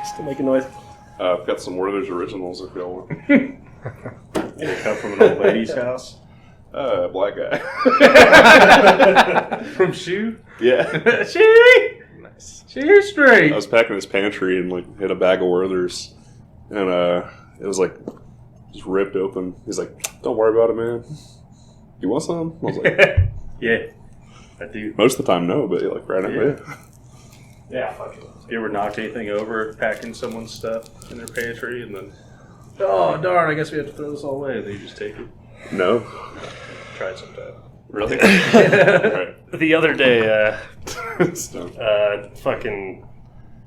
Still making noise. I've got some Werther's Originals if y'all want. Did it come from an old lady's house? Black guy. From Shoe? Yeah. Shoe! Nice. Shoe straight. I was packing his pantry and hit a bag of Werther's, and it was just ripped open. He's like, "Don't worry about it, man. You want some?" I was like, "Yeah, I do." Most of the time, no, but right away. Yeah, fuck it. You ever knocked anything over packing someone's stuff in their pantry and then, oh darn, I guess we have to throw this all away, and then you just take it? No. Try it sometime. Really? Right. The other day, fucking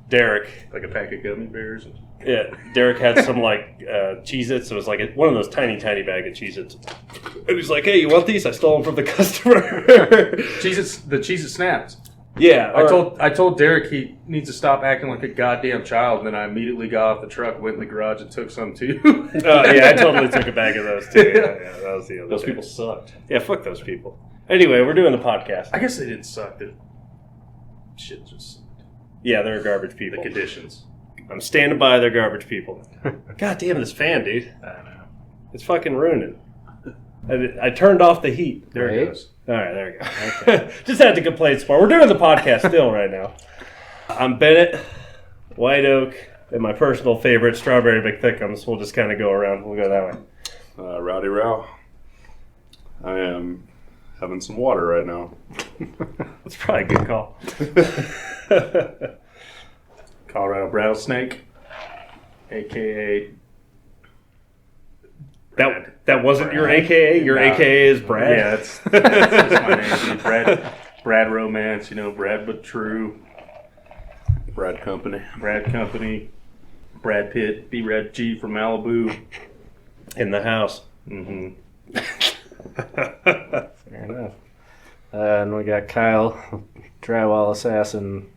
Derek, Like a pack of gummy bears? yeah, Derek had some Cheez-Its. It was like one of those tiny bag of Cheez-Its. And he's like, "Hey, you want these? I stole them from the customer." The Cheez-It Snaps. Yeah. I told Derek he needs to stop acting like a goddamn child, and then I immediately got off the truck, went in the garage, and took some too. Yeah, I totally took a bag of those too. Yeah, that was the other Those day. people sucked. Yeah, fuck those people. Anyway, we're doing the podcast. I guess they didn't suck. Shit just... Yeah, they're garbage people. The conditions. I'm standing by, they're garbage people. God damn this fan, dude. I don't know. It's fucking ruining. I turned off the heat. There it goes. All right, there we go. Okay. Just had to complain some more. We're doing the podcast still right now. I'm Bennett, White Oak, and my personal favorite, Strawberry McThickums. We'll just kind of go around. We'll go that way. Rowdy Row. I am having some water right now. That's probably a good call. Colorado Rattlesnake, a.k.a. That wasn't your AKA? Your AKA is Brad? Yeah, that's my name. Brad Romance, Brad but true. Brad Company. Brad Pitt, B-Rad G from Malibu. In the house. Mm-hmm. Fair enough. And we got Kyle, Drywall Assassin,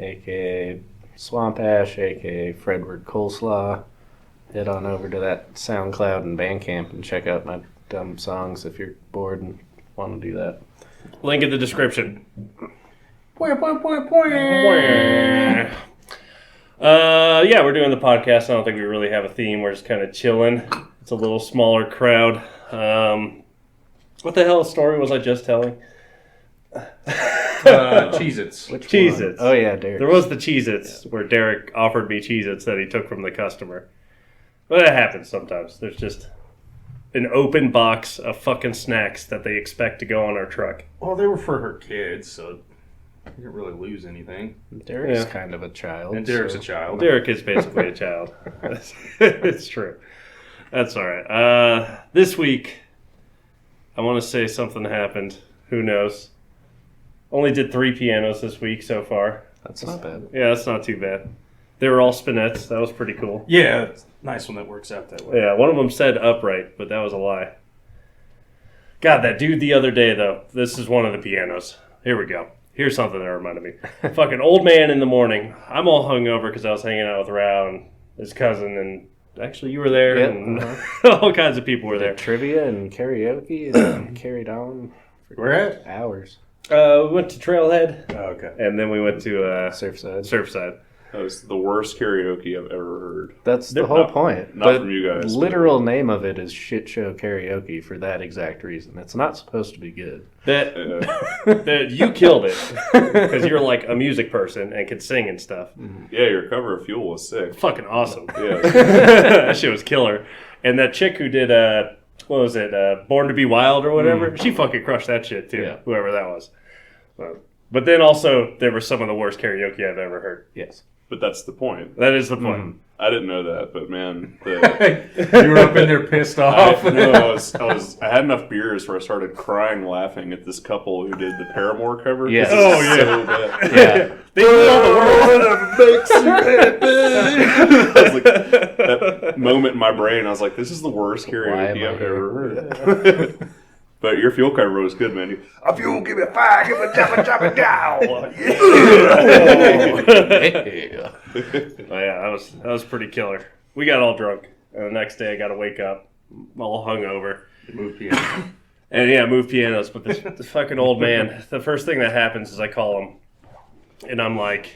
a.k.a. Swamp Ash, a.k.a. Fredward Coleslaw. Head on over to that SoundCloud and Bandcamp and check out my dumb songs if you're bored and want to do that. Link in the description. Yeah, we're doing the podcast. I don't think we really have a theme. We're just kind of chilling. It's a little smaller crowd. What the hell story was I just telling? Cheez-Its. Cheez-Its. Oh, yeah, Derek. There was the Cheez-Its where Derek offered me Cheez-Its that he took from the customer. But that happens sometimes. There's just an open box of fucking snacks that they expect to go on our truck. Well, they were for her kids, so you didn't really lose anything. Derek's kind of a child. And Derek's a child. Derek is basically a child. It's true. That's all right. This week, I want to say something happened. Who knows? Only did 3 pianos this week so far. That's not bad. Yeah, that's not too bad. They were all spinettes. That was pretty cool. Yeah, it's nice when that works out that way. Yeah, one of them said upright, but that was a lie. God, that dude the other day, though. This is one of the pianos. Here we go. Here's something that reminded me. Fucking old man in the morning. I'm all hungover because I was hanging out with Rao and his cousin, and actually you were there, Yep, and all kinds of people were there. Trivia and karaoke and carried on for Where at? hours. We went to Trailhead, Oh, okay. and then we went to Surfside. That was the worst karaoke I've ever heard. That's the whole point. Not from you guys. Literal name of it is Shit Show Karaoke for that exact reason. It's not supposed to be good. That you killed it because you're like a music person and could sing and stuff. Yeah, your cover of Fuel was sick. Fucking awesome. Yeah. That shit was killer. And that chick who did what was it, Born to Be Wild or whatever, she fucking crushed that shit too. Yeah. Whoever that was. But then also there was some of the worst karaoke I've ever heard. Yes. But that's the point. That is the point. I didn't know that, but man, You were up in there pissed off. I had enough beers where I started crying, laughing at this couple who did the Paramore cover. Yes. Oh, yeah. So bad. Yeah. They did all the worst. Makes you happy. I was like, that moment in my brain, I was like, this is the worst karaoke I've ever heard. But your Fuel cover was good, man. A fuel, give me a fire, give me a chop it down. Oh, yeah, that was pretty killer. We got all drunk, and the next day I got to wake up all hungover. Moved piano. And yeah, move pianos. But this fucking old man, the first thing that happens is I call him. And I'm like,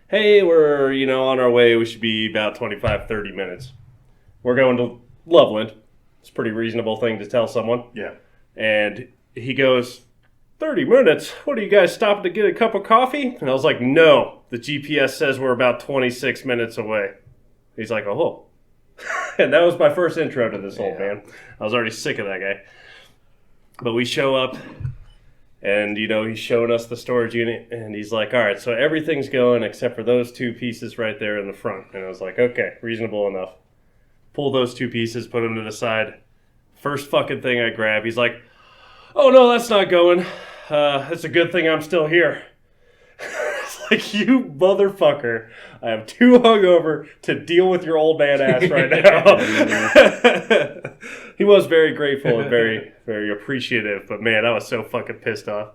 hey, we're, on our way. We should be about 25, 30 minutes. We're going to Loveland. It's a pretty reasonable thing to tell someone. Yeah. And he goes, 30 minutes? What, are you guys stopping to get a cup of coffee? And I was like, no. The GPS says we're about 26 minutes away. He's like, oh. And that was my first intro to this old man. I was already sick of that guy. But we show up. And, he's showing us the storage unit, and he's like, all right, so everything's going except for those two pieces right there in the front. And I was like, okay, reasonable enough. Pull those two pieces, put them to the side. First fucking thing I grab, he's like, oh, no, that's not going. It's a good thing I'm still here. It's like, you motherfucker. I am too hungover to deal with your old man ass right now. He was very grateful and very, very appreciative, but man, I was so fucking pissed off.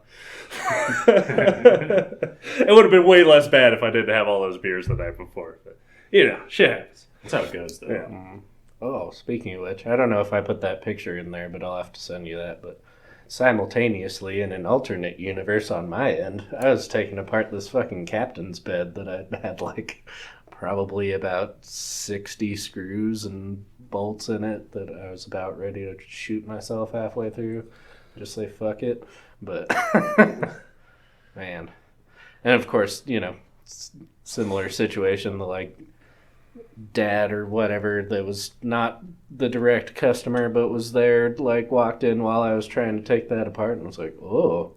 It would have been way less bad if I didn't have all those beers the night before. But, shit happens. That's how it goes, though. Yeah. Oh, speaking of which, I don't know if I put that picture in there, but I'll have to send you that. But simultaneously, in an alternate universe on my end, I was taking apart this fucking captain's bed that I had probably about 60 screws and bolts in it that I was about ready to shoot myself halfway through. Just say fuck it. But, man. And of course, similar situation, the dad or whatever that was not the direct customer but was there, walked in while I was trying to take that apart and was like, oh,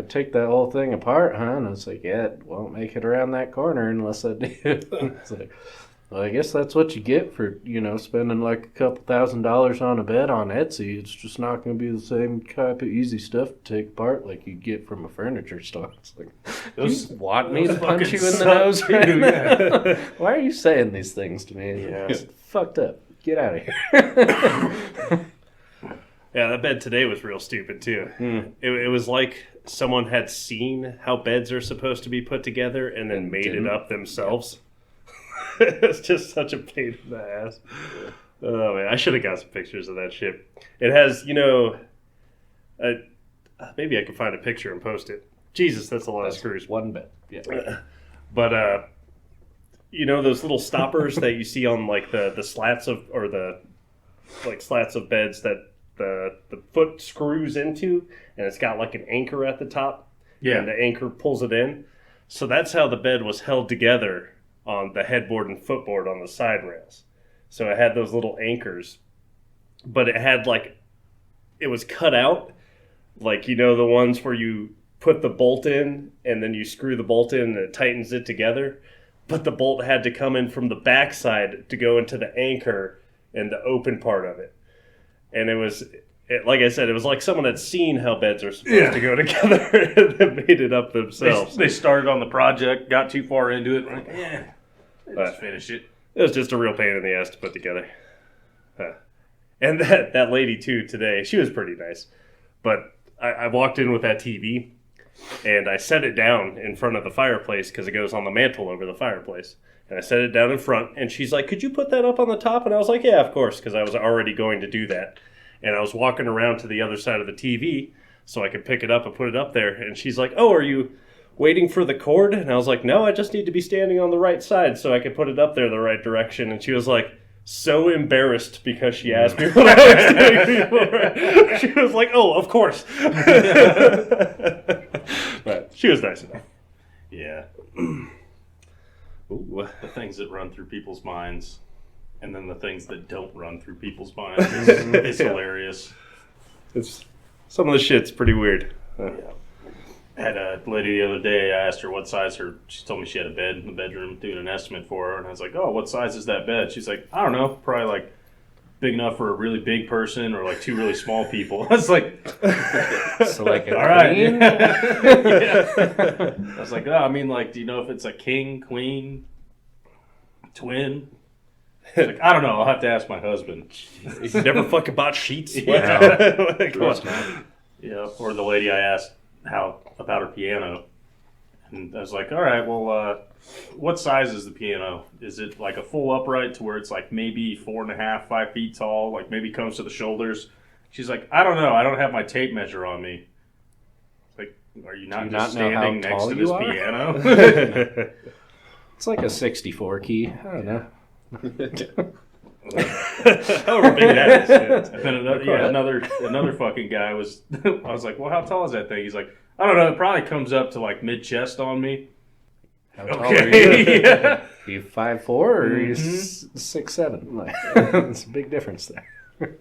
take that whole thing apart, huh? And I was like, yeah, it won't make it around that corner unless I do. It's like, well, I guess that's what you get for, spending a couple $1,000s on a bed on Etsy. It's just not going to be the same type of easy stuff to take apart like you get from a furniture store. It's like, you want me to punch you in the nose right now? Why are you saying these things to me? Yeah. It's fucked up. Get out of here. Yeah, that bed today was real stupid, too. It was like someone had seen how beds are supposed to be put together and then made it up themselves. It's just such a pain in the ass. Oh, man. I should have got some pictures of that shit. It has, maybe I could find a picture and post it. Jesus, that's a lot of screws. One bed. Yeah. But, those little stoppers that you see on, the slats of, or the, slats of beds that the foot screws into, and it's got, an anchor at the top. Yeah. And the anchor pulls it in. So that's how the bed was held together on the headboard and footboard on the side rails. So it had those little anchors, but it had it was cut out, the ones where you put the bolt in and then you screw the bolt in and it tightens it together. But the bolt had to come in from the backside to go into the anchor and the open part of it. And it was, like I said, it was like someone had seen how beds are supposed to go together and then made it up themselves. They started on the project, got too far into it, let's finish it. It was just a real pain in the ass to put together. And that lady, too, today, she was pretty nice. But I walked in with that TV, and I set it down in front of the fireplace because it goes on the mantle over the fireplace. And I set it down in front, and she's like, could you put that up on the top? And I was like, yeah, of course, because I was already going to do that. And I was walking around to the other side of the TV so I could pick it up and put it up there. And she's like, oh, are you waiting for the cord? And I was like, no, I just need to be standing on the right side so I could put it up there the right direction. And she was like, so embarrassed because she asked me what I was doing before. She was like, oh, of course. But she was nice enough. Yeah. Ooh. The things that run through people's minds and then the things that don't run through people's minds is hilarious. It's some of the shit's pretty weird. Yeah. I had a lady the other day, I asked her what size she told me she had a bed in the bedroom, doing an estimate for her, and I was like, oh, what size is that bed? She's like, I don't know, probably big enough for a really big person or two really small people. I was like, So a all right. queen? Yeah. I was like, do you know if it's a king, queen, twin? I don't know, I'll have to ask my husband. You never fucking bought sheets? Yeah. Come on. Yeah, or the lady I asked about her piano, and I was like, all right, well, what size is the piano? Is it a full upright to where it's maybe 4.5, 5 feet tall, maybe comes to the shoulders? She's like, I don't know. I don't have my tape measure on me. Like, are you not just standing next to this piano? It's like a 64 key. I don't know. However big that is. And then another fucking guy was. I was like, well, how tall is that thing? He's like, I don't know. It probably comes up to like mid chest on me. How tall are you? Yeah. Are you 5'4" or are you 6'7"? Like, it's a big difference there.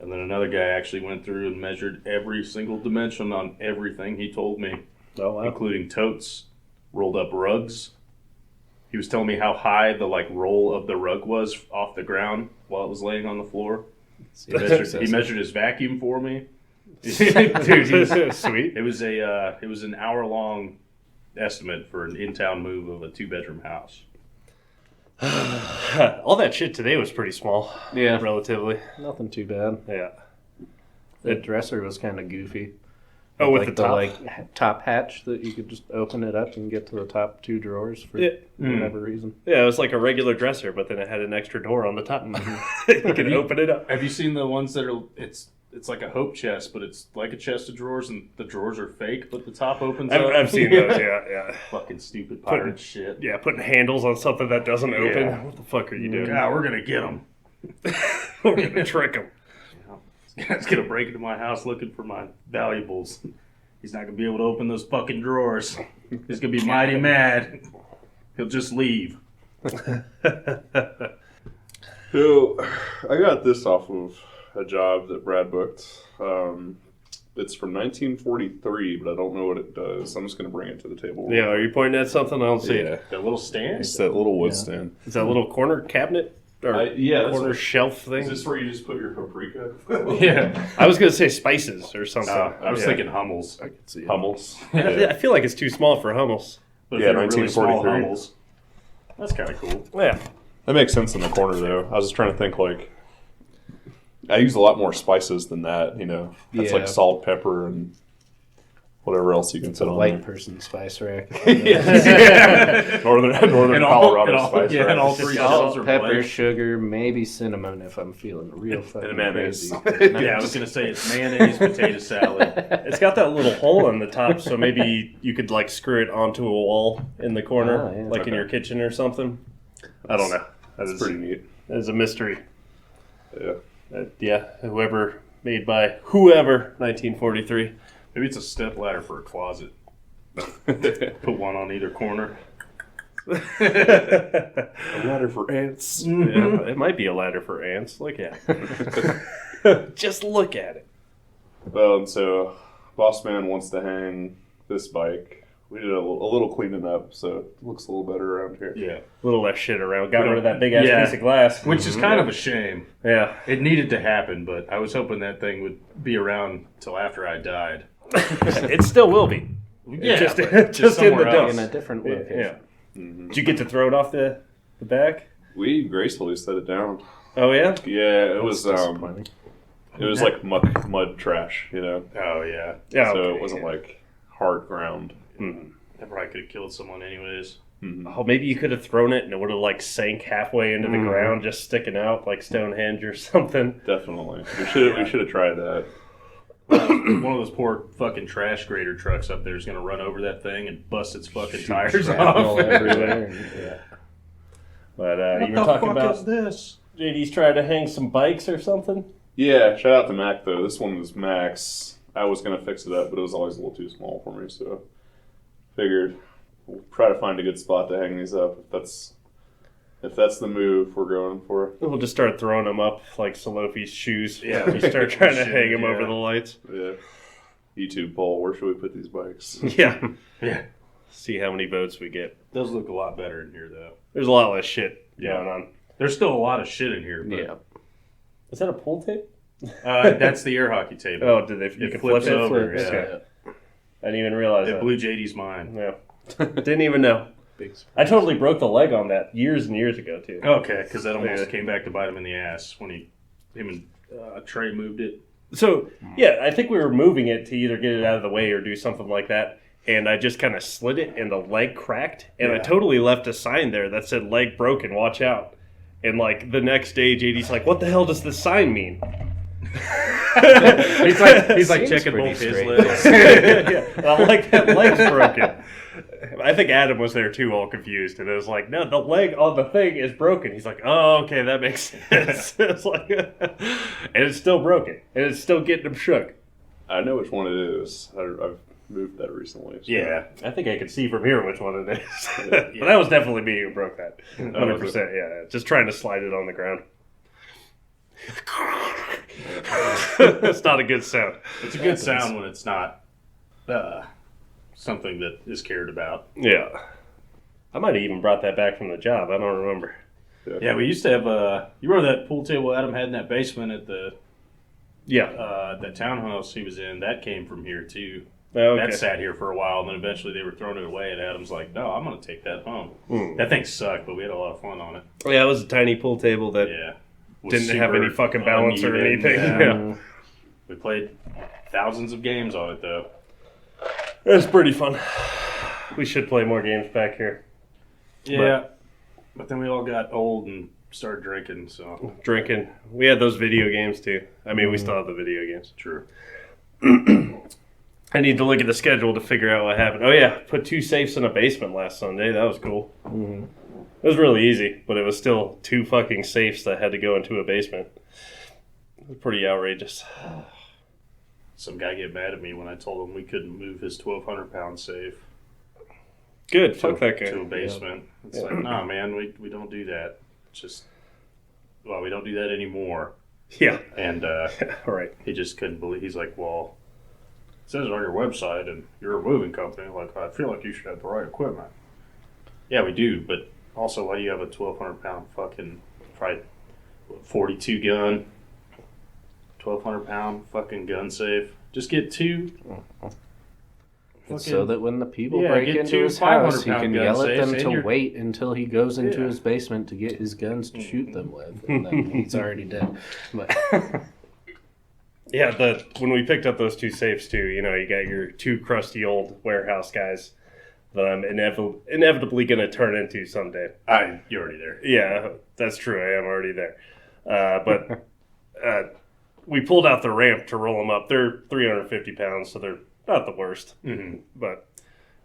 And then another guy actually went through and measured every single dimension on everything he told me, including totes, rolled up rugs. He was telling me how high the roll of the rug was off the ground while it was laying on the floor. He measured his vacuum for me. Dude, he's so sweet. It was an hour-long estimate for an in-town move of a 2-bedroom house. All that shit today was pretty small. Yeah. Relatively. Nothing too bad. Yeah. The dresser was kind of goofy. Oh, with the top? Top hatch that you could just open it up and get to the top 2 drawers for whatever reason. Yeah, it was like a regular dresser, but then it had an extra door on the top. You can open it up. Have you seen the ones that are... It's like a hope chest, but it's like a chest of drawers, and the drawers are fake, but the top opens up. I've seen those, yeah. Fucking stupid pirate shit. Yeah, putting handles on something that doesn't open. What the fuck are you doing? Yeah, we're going to get them. We're going to trick them. This guy's going to break into my house looking for my valuables. He's not going to be able to open those fucking drawers. He's going to be mighty mad. He'll just leave. So, I got this off of a job that Brad booked. It's from 1943, but I don't know what it does. I'm just going to bring it to the table. Yeah, are you pointing at something? I don't see it. That little stand? It's that little wood stand. Is that a little corner cabinet? Or corner shelf thing? Is this where you just put your paprika? Yeah. I was going to say spices or something. I was thinking Hummels. I could see Hummels. I feel like it's too small for Hummels. But if Yeah, they're really small 1943. Hummels, that's kind of cool. Yeah. That makes sense in the corner, though. I was just trying to think, I use a lot more spices than that, That's like salt, pepper, and whatever else you can It's put a on white there. person spice rack. Northern And Colorado all, spice yeah, rack. and all 3 shells Salt, are pepper, blank. sugar, maybe cinnamon if I'm feeling real fucking mayonnaise. crazy. Yeah, I was going to say it's mayonnaise, potato salad. It's got that little hole in the top, so maybe you could screw it onto a wall in the corner, in your kitchen or something. I don't know. That's pretty neat. That is a mystery. Yeah. Whoever, made by whoever, 1943. Maybe it's a step ladder for a closet. Put one on either corner. A ladder for ants. Yeah, it might be a ladder for ants. Look at it. Just look at it. Well, and so Boss Man wants to hang this bike. We did a little cleaning up, so it looks a little better around here. Yeah. A little less shit around. Got rid of that big-ass piece of glass. Which is kind of a shame. Yeah. It needed to happen, but I was hoping that thing would be around till after I died. It still will be. Yeah, just but in the somewhere dump. else. In a different location. Yeah. Did you get to throw it off the back? We gracefully set it down. Oh, yeah? Yeah, it was Disappointing. it was like mud trash, Oh, yeah. Yeah. so okay. it wasn't like hard ground. That probably could have killed someone anyways. Oh, maybe you could have thrown it and it would have sank halfway into the ground, just sticking out like Stonehenge or something. Definitely, we should have tried that. One of those poor fucking trash grader trucks up there is going to run over that thing and bust its fucking tires Shrapnel off. everywhere. But you were talking about this? JD's trying to hang some bikes or something? Yeah, shout out to Mac though. This one was Mac's. I was gonna fix it up, but it was always a little too small for me, so figured we'll try to find a good spot to hang these up. If that's the move we're going for. We'll just start throwing them up like Salofi's shoes. Yeah. You start trying to hang them over the lights. Yeah. YouTube poll, where should we put these bikes? Yeah. Yeah. See how many votes we get. Those look a lot better in here, though. There's a lot less shit going on. There's still a lot of shit in here. But Yeah. Is that a pull tape? that's the air hockey table. Oh, did they? You It can flips flip it? over. Flips, Yeah. I didn't even realize It that. blew JD's mind. Yeah. Didn't even know. Big I totally broke the leg on that years and years ago, too. Okay, because that almost Yeah. came back to bite him in the ass when him and Trey moved it. So, yeah, I think we were moving it to either get it out of the way or do something like that. And I just kind of slid it and the leg cracked. And I totally left a sign there that said, leg broken, watch out. And the next day, JD's like, what the hell does this sign mean? he's like Seems checking pretty both his straight. legs. Yeah, I'm like, that leg's broken. I think Adam was there too, all confused, and it was like, no, the leg on the thing is broken. He's like, oh, okay, that makes sense. It's like, and it's still broken, and it's still getting him shook. I know which one it is. I've moved that recently. So. Yeah, I think I could see from here which one it is. But that was definitely me who broke that. 100%. Yeah, just trying to slide it on the ground. That's not a good sound. It's a good sound when it's not something that is cared about. Yeah. I might have even brought that back from the job. I don't remember. Yeah, we used to have you remember that pool table Adam had in that basement at the that townhouse he was in? That came from here too. Oh, okay. That sat here for a while, and then eventually they were throwing it away. And Adam's like, "No, I'm going to take that home." That thing sucked, but we had a lot of fun on it. Yeah, it was a tiny pool table that Was didn't have super any fucking balance or uneven. anything. Yeah. We played thousands of games on it though. It was pretty fun. We should play more games back here. Yeah, but then we all got old and started drinking. So Drinking. We had those video games too. I mean, we still have the video games. true. I need to look at the schedule to figure out what happened. Oh yeah, put 2 safes in a basement last Sunday. That was cool. Mm-hmm. It was really easy, but it was still 2 fucking safes that had to go into a basement. It was pretty outrageous. Some guy get mad at me when I told him we couldn't move his 1,200-pound safe Good, fuck that to a guy. basement. It's like, nah, man, we don't do that. It's just, well, we don't do that anymore. Yeah, And all right. he just couldn't believe. He's like, well, it says it on your website, and you're a moving company. Like, I feel like you should have the right equipment. Yeah, we do, but also, why do you have a 1,200-pound fucking 42 gun, 1,200-pound fucking gun safe? Just get 2. It's so that when the people Yeah, break get into 2 his house, he 500-pound can gun yell at safes them and to you're- wait until he goes into Yeah. his basement to get his guns to shoot them with, and then he's already dead. But Yeah, when we picked up those 2 safes too, you know, you got your 2 crusty old warehouse guys that I'm inevitably going to turn into someday. You're already there. Yeah, that's true. I am already there. But we pulled out the ramp to roll them up. They're 350 pounds, so they're not the worst. Mm-hmm. But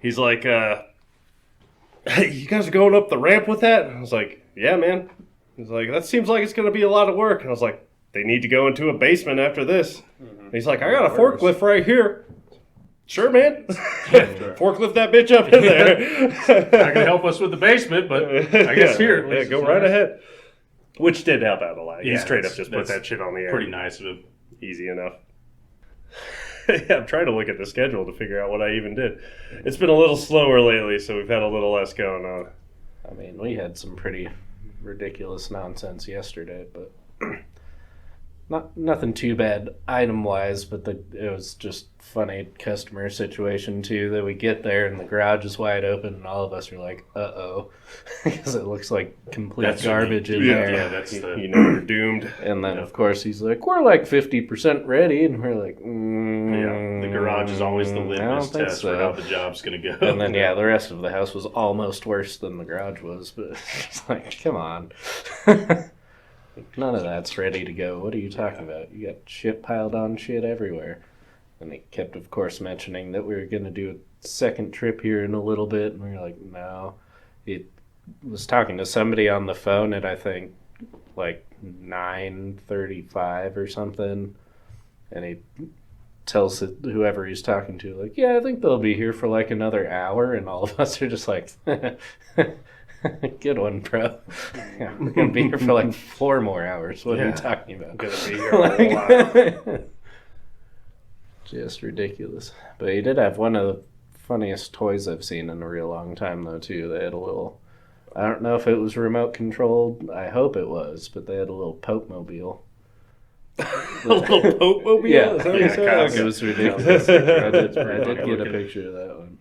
he's like, hey, you guys are going up the ramp with that? I was like, yeah, man. He's like, that seems like it's going to be a lot of work. And I was like, they need to go into a basement after this. And he's like, I got a forklift right here. Sure, man. Forklift that bitch up in there. Not going to help us with the basement, but I guess here. Yeah, go right ahead. Which did help out a lot. He Yeah, straight up just put that's that shit on the air. Pretty nice of him. Easy enough. Yeah, I'm trying to look at the schedule to figure out what I even did. It's been a little slower lately, so we've had a little less going on. I mean, we had some pretty ridiculous nonsense yesterday, but nothing too bad item-wise, but it was just funny customer situation, too, that we get there and the garage is wide open and all of us are like, uh-oh, because it looks like complete garbage in there. Yeah, that's the... You know you're doomed. And then, of course, he's like, we're like 50% ready, and we're like, Yeah, the garage is always the litmus test for how the job's going to go. And then, yeah, the rest of the house was almost worse than the garage was, but it's like, come on. None of that's ready to go. What are you talking about? You got shit piled on shit everywhere. And he kept, of course, mentioning that we were going to do a second trip here in a little bit, and we were like, no. He was talking to somebody on the phone at, I think, like 9:35 or something, and he tells whoever he's talking to, like, yeah, I think they'll be here for like another hour, and all of us are just like, good one, bro. Yeah, we're going to be here for like 4 more hours. What are you talking about? I'm going to be here a whole while. Just ridiculous. But he did have one of the funniest toys I've seen in a real long time, though, too. They had a little, I don't know if it was remote controlled. I hope it was, but they had a little Popemobile. A little Popemobile? Yeah, Is that what you said? it was ridiculous. I did get a picture of that one.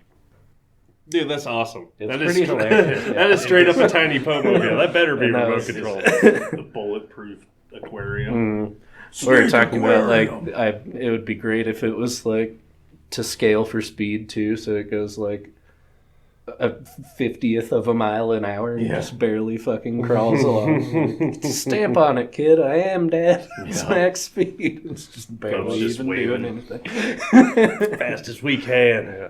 Dude, that's awesome. It's That pretty is, hilarious. That is straight up a tiny Popemobile. That better be And that remote was- control. The bulletproof aquarium. We were talking about, like, it would be great if it was, like, to scale for speed, too, so it goes, like, a 50th of a mile an hour and just barely fucking crawls along. Stamp on it, kid. I am, Dad. It's max speed. It's just barely even doing anything. Fast as we can. Yeah.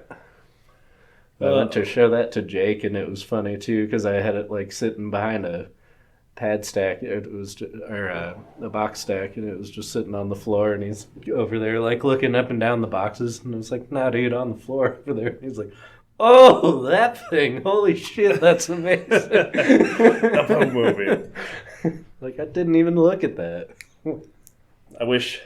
I went to show that to Jake, and it was funny too because I had it like sitting behind a pad stack. It was a box stack, and it was just sitting on the floor. And he's over there like looking up and down the boxes, and I was like, "Nah, dude, on the floor over there." And he's like, "Oh, that thing! Holy shit, that's amazing!" The Popemobile. Like I didn't even look at that. I wish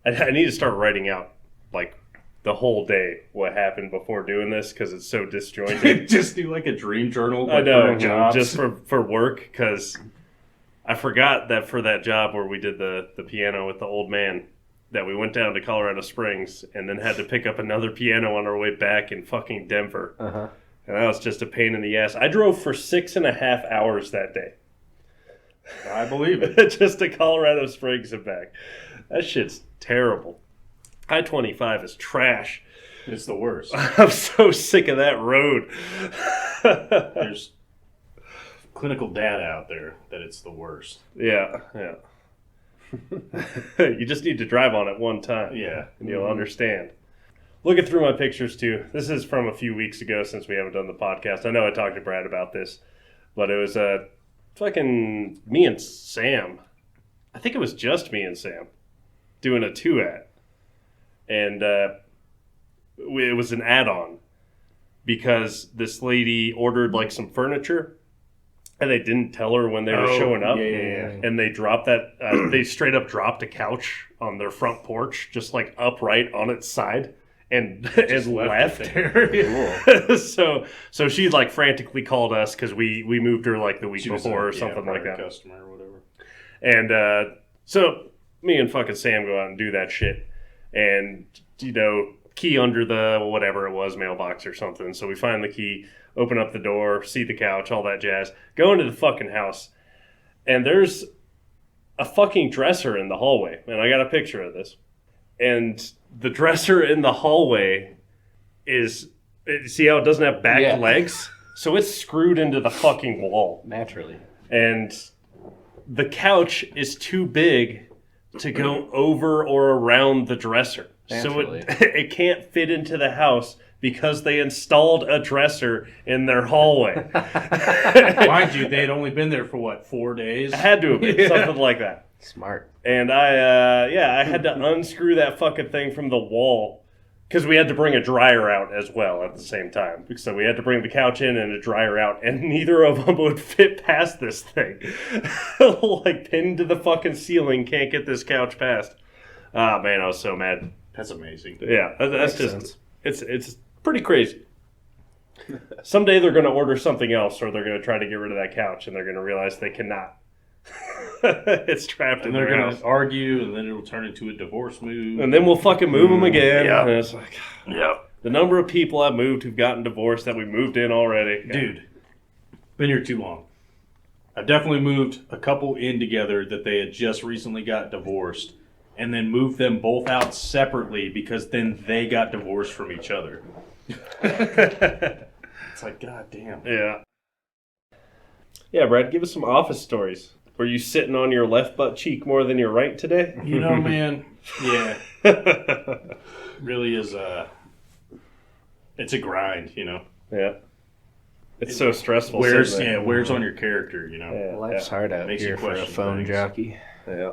I need to start writing out like the whole day what happened before doing this because it's so disjointed. Just do like a dream journal. I know, for jobs. just for work because I forgot that for that job where we did the piano with the old man that we went down to Colorado Springs and then had to pick up another piano on our way back in fucking Denver. Uh-huh. And that was just a pain in the ass. I drove for 6.5 hours that day. I believe it. Just to Colorado Springs and back. That shit's terrible. I-25 is trash. It's the worst. I'm so sick of that road. There's clinical data out there that it's the worst. Yeah. You just need to drive on it one time. Yeah. And you'll understand. Looking through my pictures too. This is from a few weeks ago since we haven't done the podcast. I know I talked to Brad about this, but it was fucking me and Sam. I think it was just me and Sam doing a 2-at. And it was an add-on because this lady ordered like some furniture and they didn't tell her when they were showing up. Yeah. And they dropped that, they straight up dropped a couch on their front porch, just like upright on its side and left. There. So she like frantically called us because we moved her like the week before or something like that. Customer or whatever. And so me and fucking Sam go out and do that shit. And, key under the whatever it was, mailbox or something. So we find the key, open up the door, see the couch, all that jazz. Go into the fucking house. And there's a fucking dresser in the hallway. And I got a picture of this. And the dresser in the hallway is, see how it doesn't have back legs? So it's screwed into the fucking wall. Naturally. And the couch is too big to go over or around the dresser. Naturally. So it can't fit into the house because they installed a dresser in their hallway. Mind you, they had only been there for 4 days? It had to have been, something like that. Smart. And I had to unscrew that fucking thing from the wall because we had to bring a dryer out as well at the same time. So we had to bring the couch in and a dryer out, and neither of them would fit past this thing. Like pinned to the fucking ceiling, can't get this couch past. Oh man, I was so mad. That's amazing. Yeah, that's Makes just sense. it's pretty crazy. Someday they're going to order something else, or they're going to try to get rid of that couch, and they're going to realize they cannot. It's trapped in And they're their going house. to argue, and then it'll turn into a divorce move. And then we'll fucking move them again. Yeah. And it's like, the number of people I've moved who've gotten divorced that we moved in already. Dude, been here too long. I've definitely moved a couple in together that they had just recently got divorced, and then moved them both out separately because then they got divorced from each other. It's like, god damn. Yeah. Yeah, Brad, give us some office stories. Were you sitting on your left butt cheek more than your right today? You know, man, yeah. Really is it's a grind, Yeah. It's so stressful. Wears sitting there. wears on your character, Yeah, Life's hard out Makes you here for a question phone things. jockey. Yeah.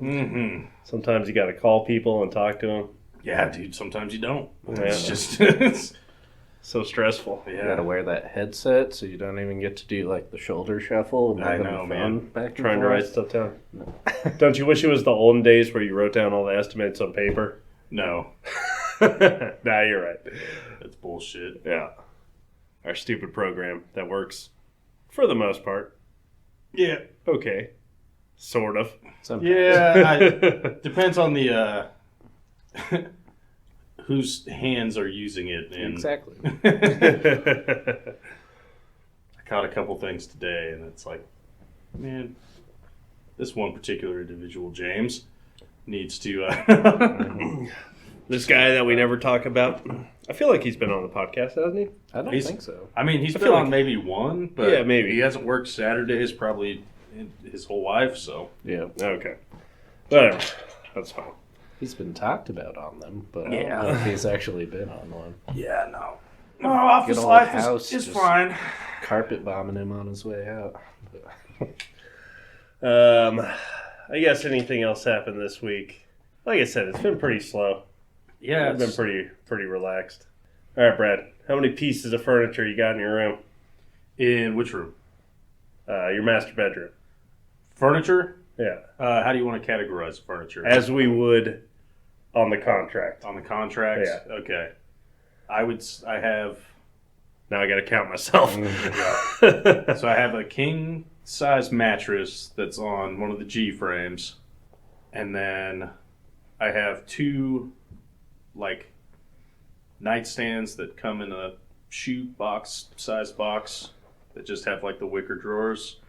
Mm-hmm. Sometimes you got to call people and talk to them. Yeah, dude, sometimes you don't. Yeah. It's just... So stressful. You gotta wear that headset so you don't even get to do like the shoulder shuffle and I moving know, the man. phone back and Trying to forth. write stuff down. Don't you wish it was the olden days where you wrote down all the estimates on paper? No, Nah, you're right. that's bullshit. Yeah. Our stupid program that works for the most part. Yeah. Okay. Sort of. Sometimes. Yeah, depends on the whose hands are using it. And Exactly. I caught a couple things today, and it's like, man, this one particular individual, James, needs to. This guy that we never talk about. I feel like he's been on the podcast, hasn't he? I don't think so. I mean, he's I been feel on like- maybe one, but Yeah, maybe. he hasn't worked Saturdays probably his whole life, so. Yeah. Okay. Whatever. That's fine. He's been talked about on them, but I Yeah. don't know if he's actually been on one. Yeah, no. No, office old life house is just- fine. Carpet bombing him on his way out. I guess anything else happened this week? Like I said, it's been pretty slow. Yeah, I've been pretty relaxed. All right, Brad. How many pieces of furniture you got in your room? In which room? Your master bedroom. Furniture? Yeah. How do you want to categorize furniture? As we would on the contract. On the contract? Yeah. Okay. I have... Now I got to count myself. So I have a king-size mattress that's on one of the G-frames. And then I have 2, like, nightstands that come in a shoe box, size box, that just have, like, the wicker drawers.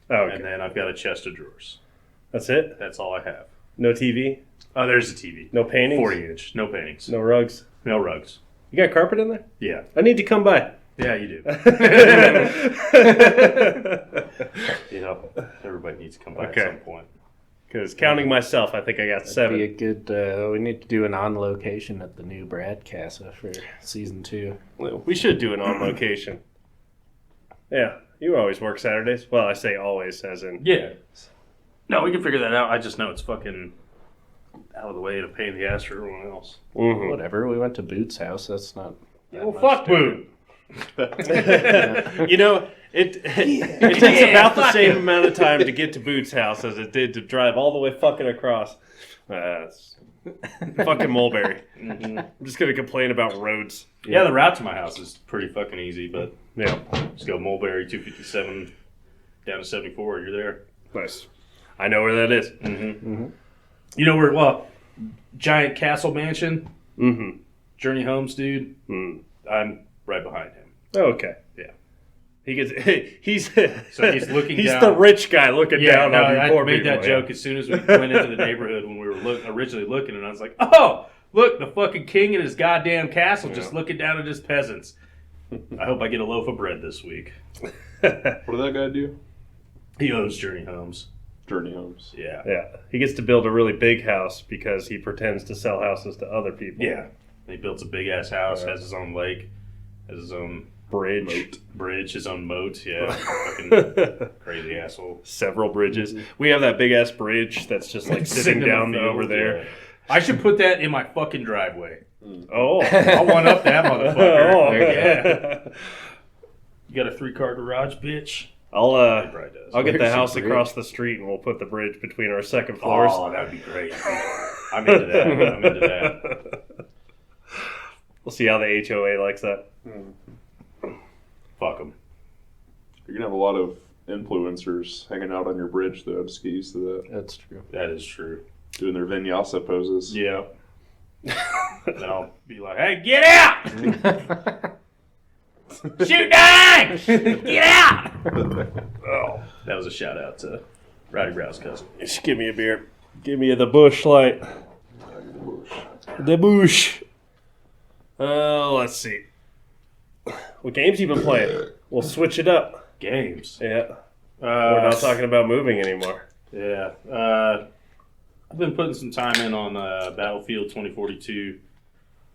Oh, okay. And then I've got a chest of drawers. That's it? That's all I have. No TV? Oh, there's a TV. No paintings? 40-inch. No paintings. No rugs? No rugs. You got carpet in there? Yeah. I need to come by. Yeah, you do. You know, everybody needs to come by Okay. at some point. Because counting myself, I think I got That'd be a 7. good. We need to do an on location at the new Brad Casa for season 2. We should do an on location. Yeah. You always work Saturdays? Well, I say always, as in... Yeah. No, we can figure that out. I just know it's fucking out of the way to pay the ass for everyone else. Mhm. Whatever. We went to Boot's house. That's not. that Well, much fuck different. Boot. You know, it takes about the same amount of time to get to Boots' house as it did to drive all the way fucking across. It's fucking Mulberry. Mm-hmm. I'm just going to complain about roads. Yeah, the route to my house is pretty fucking easy, but Yeah. just go Mulberry 257 down to 74. You're there. Nice. I know where that is. You know where? Well, Giant Castle Mansion, Mm-hmm. Journey Homes, dude. Mm. I'm right behind him. Okay. Yeah. He's So he's looking He's down. the rich guy looking down no, on you I poor made people. that joke as soon as we went into the neighborhood when we were originally looking, and I was like, "Oh, look, the fucking king in his goddamn castle just looking down at his peasants." I hope I get a loaf of bread this week. What did that guy do? He owns Journey Homes. Journey Homes. Yeah. Yeah. He gets to build a really big house because he pretends to sell houses to other people. Yeah. He builds a big ass house, has his own lake, has his own Bridge. bridge, his own moat. Yeah. Fucking crazy asshole. Several bridges. We have that big ass bridge that's just like sitting in the down field, over there. yeah. I should put that in my fucking driveway. Oh. I'll one up that motherfucker. Oh. Yeah. You got a 3-car garage, bitch? I'll Probably does. I'll get the Where's the house bridge? across the street and we'll put the bridge between our second floors. Oh, that'd be great. I'm into that. I'm into that. We'll see how the HOA likes that. Fuck them. You're gonna have a lot of influencers hanging out on your bridge, though. Just get used to that. That's true. That is true. Doing their vinyasa poses. Yeah. Then I'll be like, "Hey, get out! Shoot down! Get out!" Oh. That was a shout out to Rowdy Brow's cousin. Just give me a beer. Give me the Bush Light. The Bush. Let's see. What games you been playing? We'll switch it up. Games. Yeah. We're not talking about moving anymore. Yeah. I've been putting some time in on Battlefield 2042.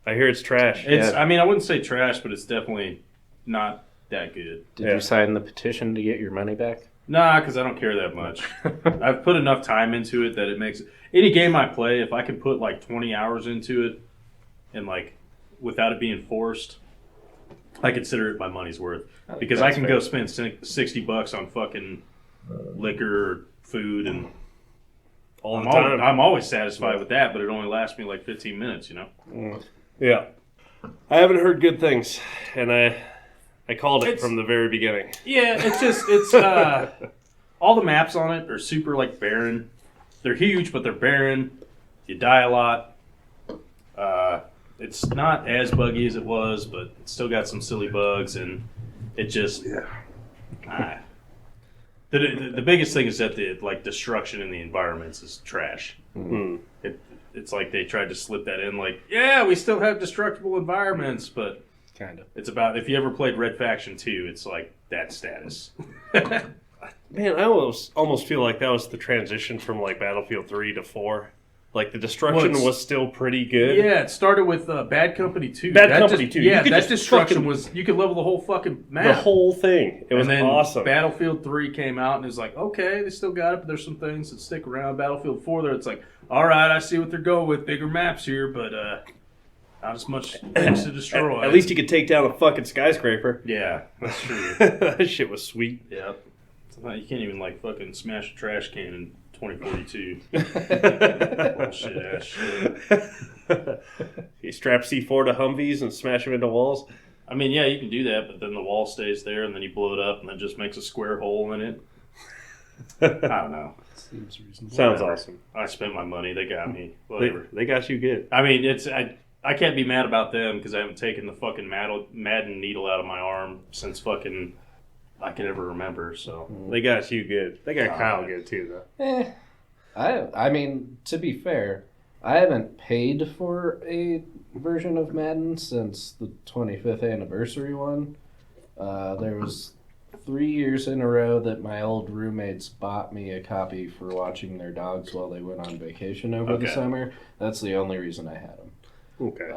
I hear it's trash. It's. Yeah. I mean, I wouldn't say trash, but it's definitely not that good. Did Yeah. you sign the petition to get your money back? Nah, because I don't care that much. I've put enough time into it that it makes any game I play. If I can put like 20 hours into it, and like without it being forced, I consider it my money's worth. Because I That's can fair. go spend $60 on fucking liquor, or food, and All the time. I'm always satisfied with that. But it only lasts me like 15 minutes, you know. Yeah. I haven't heard good things, and I called it It's- from the very beginning. Yeah, it's all the maps on it are super like barren. They're huge, but they're barren. You die a lot. It's not as buggy as it was, but it's still got some silly bugs, and it just the biggest thing is that the like destruction in the environments is trash. Mm. It it's like they tried to slip that in, like, yeah, we still have destructible environments, but Kind of. it's about, if you ever played Red Faction 2, it's like that status. Man, I almost feel like that was the transition from like Battlefield 3 to 4. Like the destruction was still pretty good. Yeah, it started with Bad Company 2. Bad Company 2. Yeah, that destruction was, you could level the whole fucking map. The whole thing. It was and then awesome. Battlefield 3 came out and it was like, okay, they still got it, but there's some things that stick around. Battlefield 4, there, it's like, all right, I see what they're going with. Bigger maps here, but not as much things to destroy. At least you could take down a fucking skyscraper. Yeah, that's true. That shit was sweet. Yeah. You can't even, like, fucking smash a trash can in 2042. Bullshit ass shit. You strap C4 to Humvees and smash them into walls. I mean, yeah, you can do that, but then the wall stays there, and then you blow it up, and that just makes a square hole in it. I don't know. Seems reasonable. Sounds awesome. I spent my money. They got me. Whatever. They got you good. I mean, I can't be mad about them because I haven't taken the fucking Madden needle out of my arm since fucking I can ever remember. So They got you good. They got Kyle good too, though. I mean, to be fair, I haven't paid for a version of Madden since the 25th anniversary one. There was 3 years in a row that my old roommates bought me a copy for watching their dogs while they went on vacation over the summer. That's the only reason I had them. Okay.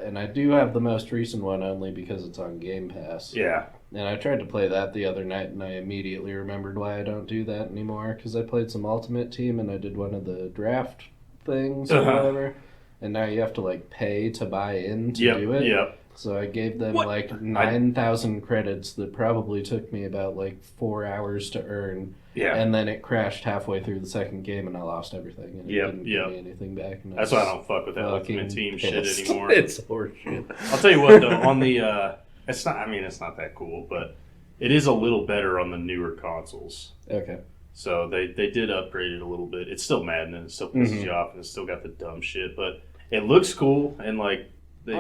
And I do have the most recent one only because it's on Game Pass. yeah. And I tried to play that the other night, and I immediately remembered why I don't do that anymore. Because I played some Ultimate Team, and I did one of the draft things or whatever. And now you have to, like, pay to buy in to do it. Yep. So I gave them, like, 9,000 credits that probably took me about, like, 4 hours to earn. Yeah. And then it crashed halfway through the second game, and I lost everything. And it didn't give me anything back. And That's why I don't fuck with that Ultimate Team shit anymore. It's horseshit. I'll tell you what, though, on the... it's not that cool, but it is a little better on the newer consoles. Okay. So they did upgrade it a little bit. It's still Madden and it still pisses you off and it's still got the dumb shit, but it looks cool and like they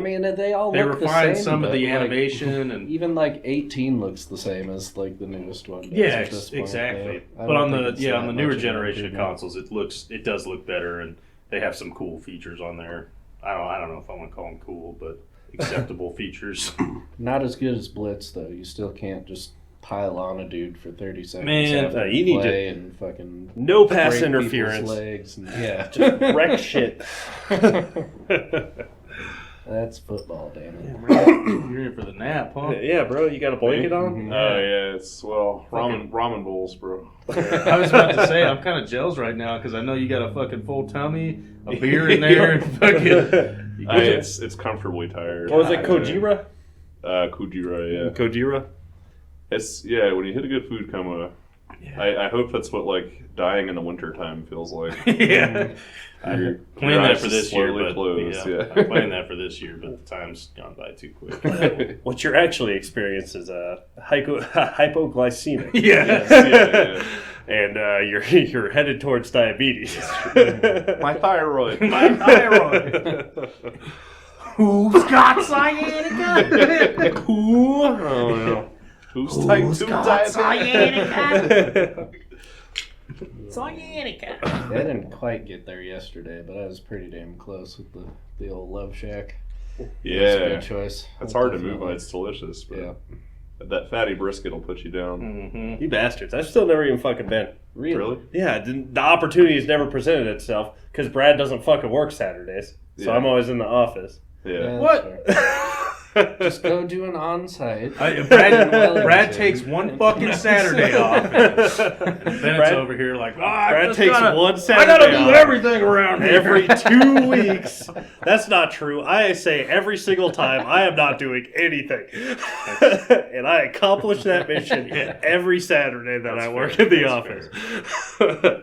all look the same. Refined some of the animation and even like 18 looks the same as like the newest one does. Yeah, at this point, exactly. though. But on the newer much generation of improvement. consoles, it does look better and they have some cool features on there. I don't know if I want to call them cool, but acceptable features. Not as good as Blitz though. You still can't just pile on a dude for 30 seconds. Man, after you need play and fucking no pass break interference. people's legs and, yeah, Just wreck shit. that's football, damn it. You're in for the nap, huh? Yeah, bro. You got a blanket on? Oh, yeah. It's, ramen bowls, bro. I was about to say, I'm kind of jealous right now because I know you got a fucking full tummy, a beer in there, and fucking... It's comfortably tired. What was it, Kojira? Kujira, yeah. Kojira? It's, when you hit a good food coma, I hope that's what, like, dying in the wintertime feels like. Yeah. Your Playing that eyes for just this year, slowly but close, I'm playing that for this year, but the time's gone by too quick. What you're actually experiencing is hypoglycemic. Yeah. And you're headed towards diabetes. My thyroid. My thyroid. Who's got sciatica? Who? Oh, no. Who's type 2 diabetes? sciatica? Sciatica. I didn't quite get there yesterday, but I was pretty damn close with the old Love Shack. That's a Yeah. good choice. It's hard to move on. It's delicious, but Yeah. that fatty brisket will put you down. Mm-hmm. You bastards. I've still never even fucking been. Really? Yeah, the opportunity has never presented itself because Brad doesn't fucking work Saturdays. So Yeah. I'm always in the office. Yeah. What? Just go do an on-site. Brad takes one fucking Saturday off. And Bennett's Brad- over here like, Brad takes one I Saturday gotta do off. everything around here. Every 2 weeks. That's not true. I say every single time I am not doing anything. And I accomplish that mission every Saturday that I work in the office.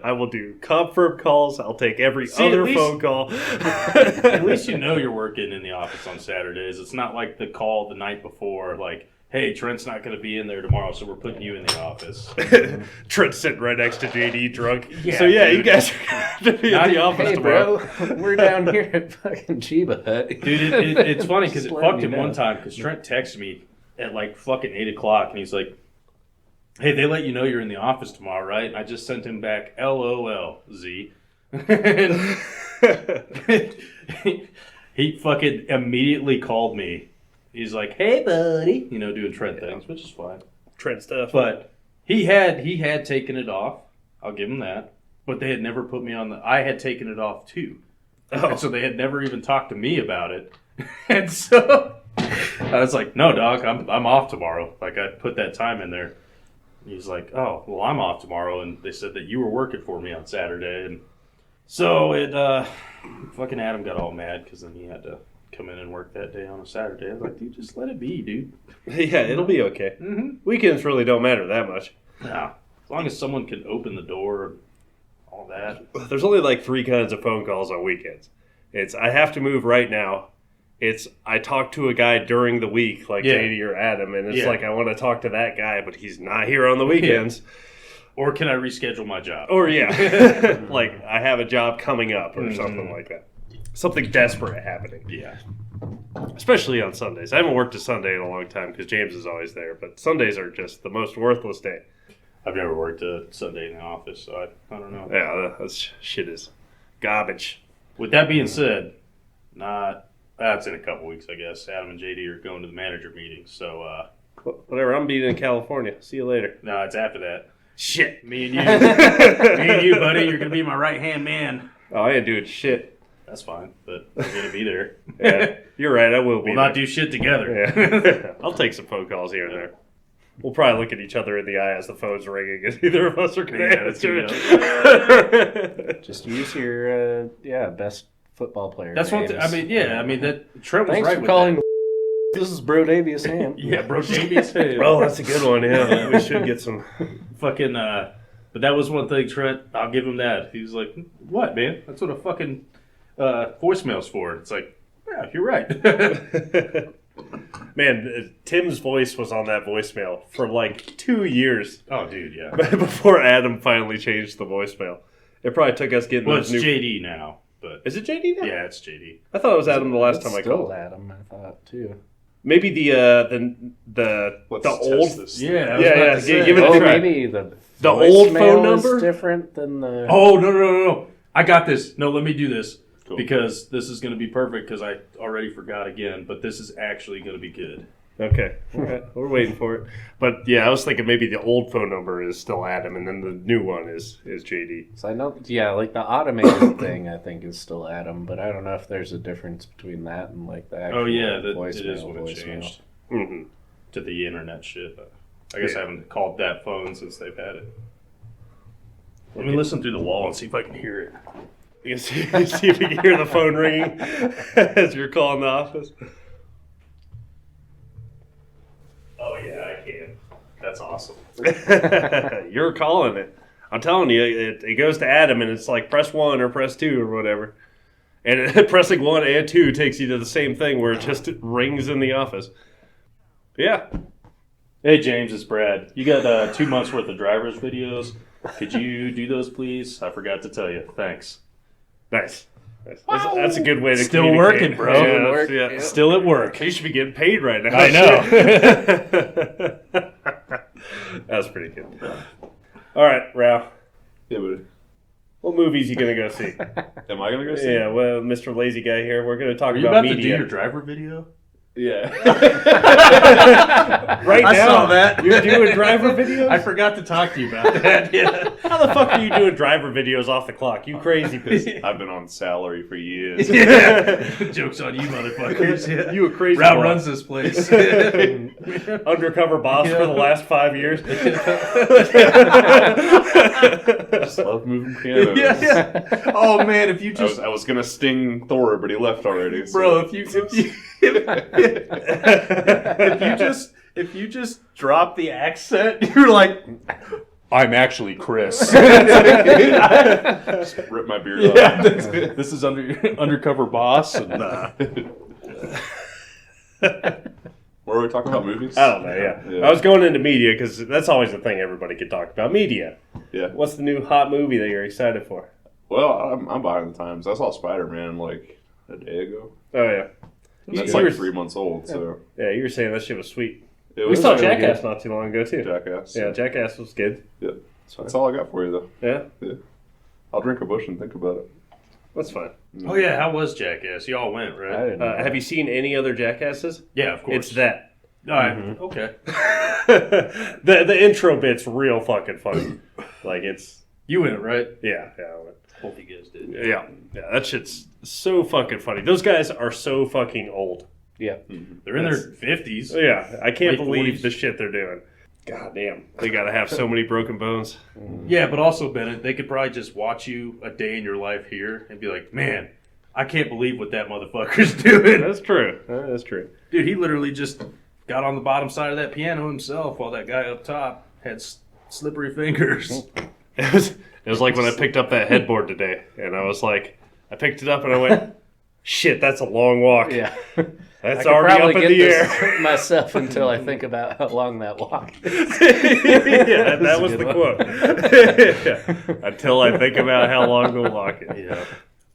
I will do confirm calls. I'll take every other phone call. At least you know you're working in the office on Saturdays. It's not like the call the night before, like, hey, Trent's not going to be in there tomorrow, so we're putting you in the office. Trent's sitting right next to JD drunk. Yeah, so yeah, dude. you guys are going to be in the office Hey, tomorrow. bro, we're down here at fucking Chiba Hut. Dude, it's funny because it Just letting fucked you him know. one time because Trent texted me at like fucking 8 o'clock and he's like, hey, they let you know you're in the office tomorrow, right? And I just sent him back, LOL, Z. He fucking immediately called me. He's like, "Hey, buddy," doing Trent things, which is fine. Trent stuff. But he had taken it off. I'll give him that. But they had never put me on I had taken it off too. Oh. And so they had never even talked to me about it. And so I was like, "No, dog, I'm off tomorrow." Like, I put that time in there. He's like, "Oh, well, I'm off tomorrow," and they said that you were working for me on Saturday. And so fucking Adam got all mad because then he had to come in and work that day on a Saturday. I was like, "Dude, just let it be, dude." Yeah, it'll be okay. Mm-hmm. Weekends really don't matter that much. Yeah, as long as someone can open the door and all that. There's only like 3 kinds of phone calls on weekends. It's, I have to move right now. It's, I talk to a guy during the week, like JD or Adam, and it's like, I want to talk to that guy, but he's not here on the weekends. Yeah. Or can I reschedule my job? Or, like, I have a job coming up or something like that. Something desperate happening. Yeah. Especially on Sundays. I haven't worked a Sunday in a long time because James is always there, but Sundays are just the most worthless day. I've never worked a Sunday in the office, so I don't know. Yeah, that shit is garbage. With that being said, that's in a couple weeks, I guess. Adam and JD are going to the manager meeting, so... Whatever, I'm being in California. See you later. No, it's after that. Shit. Me and you, buddy, you're going to be my right-hand man. Oh, I ain't doing shit. That's fine, but I'm going to be there. Yeah, you're right, I will be We'll not do shit together. Yeah. I'll take some phone calls here and there. We'll probably look at each other in the eye as the phone's ringing, and either of us are going to answer it. Just use your, best football player. That's one thing. I mean, that Trent was Thanks right for with calling. that. This is Brodavius Ham. Yeah, Brodavius Ham. Oh, that's a good one, yeah. We should get some. Fucking, but that was one thing, Trent, I'll give him that. He was like, "What, man? That's what a fucking voicemail's for." It's like, yeah, you're right. Man, Tim's voice was on that voicemail for like 2 years. Oh, dude, yeah. Before Adam finally changed the voicemail. It probably took us getting Well, it's JD now, but... Is it JD now? Yeah, it's JD. I thought it was Adam the last time I Still called. Adam, I thought, too. Maybe the Let's old... test this. Yeah, Yeah, give it a Oh, try. maybe the old phone voicemail is number? different than the... Oh, no. I got this. No, let me do this. Cool. Because this is going to be perfect because I already forgot again, but this is actually going to be good. Okay. We're waiting for it. But yeah, I was thinking maybe the old phone number is still Adam and then the new one is JD. So I know, like the automated thing, I think is still Adam, but I don't know if there's a difference between that and like the actual it is when it voicemail. changed Mm-hmm. to the internet shit. I guess I haven't called that phone since they've had it. Let me listen through the wall and see if I can hear it. You can see if you can hear the phone ringing as you're calling the office. Oh, yeah, I can. That's awesome. You're calling it. I'm telling you, it goes to Adam, and it's like press 1 or press 2 or whatever. And pressing 1 and 2 takes you to the same thing where it just rings in the office. Yeah. Hey, James, it's Brad. You got 2 months worth of driver's videos. Could you do those, please? I forgot to tell you. Thanks. Nice. That's a good way to Still communicate. working, bro. Yeah. Still at work. You should be getting paid right now. I know. That's pretty good. All right, Ralph. Yeah, but What movies you gonna go see? am I gonna go see? Yeah, well, Mr. Lazy Guy here. We're gonna talk Are you about about to do media. your driver video? Yeah. Right I now, saw that. You're doing driver videos? I forgot to talk to you about that. Yeah. How the fuck are you doing driver videos off the clock? You crazy piss. I've been on salary for years. Joke's on you, motherfuckers. Yeah. You a crazy Route boss. runs this place. Undercover boss for the last 5 years. Just love moving pianos. Yeah. Oh man, if you just I was gonna sting Thor, but he left already. So. bro, if you just drop the accent, you're like, I'm actually Chris. Just rip my beard off. This is undercover boss. And, Were we talking about movies? I don't know, yeah. I was going into media because that's always the thing everybody can talk about. Media. Yeah. What's the new hot movie that you're excited for? Well, I'm behind the times. I saw Spider-Man like a day ago. Oh, yeah. That's You like were- 3 months old, so. Yeah, you were saying that shit was sweet. It We was saw really Jackass good. not too long ago, too. Jackass. Yeah, Jackass was good. Yeah. That's all I got for you, though. Yeah? Yeah. I'll drink a bush and think about it. That's fine. Oh yeah, how was Jackass? You all went, I right? didn't know. Have you seen any other Jackasses? Yeah, of course. It's that. All right. Okay. The intro bit's real fucking funny. Like it's You went, right? yeah. I went. Both you guys did. Yeah, that shit's so fucking funny. Those guys are so fucking old. Yeah. They're in their 50s. Yeah, I can't Late believe 40s. the shit they're doing. God damn. They gotta have so many broken bones. Yeah, but also, Bennett, they could probably just watch you a day in your life here and be like, man, I can't believe what that motherfucker's doing. That's true. That's true. Dude, he literally just got on the bottom side of that piano himself while that guy up top had slippery fingers. It was like when I picked up that headboard today, and I was like, I picked it up and I went, shit, that's a long walk. Yeah. That's I could already probably up in the get air. this myself until I think about how long that walk is. Yeah, that That's a was the good quote. Yeah. Until I think about how long the walk is. Yeah.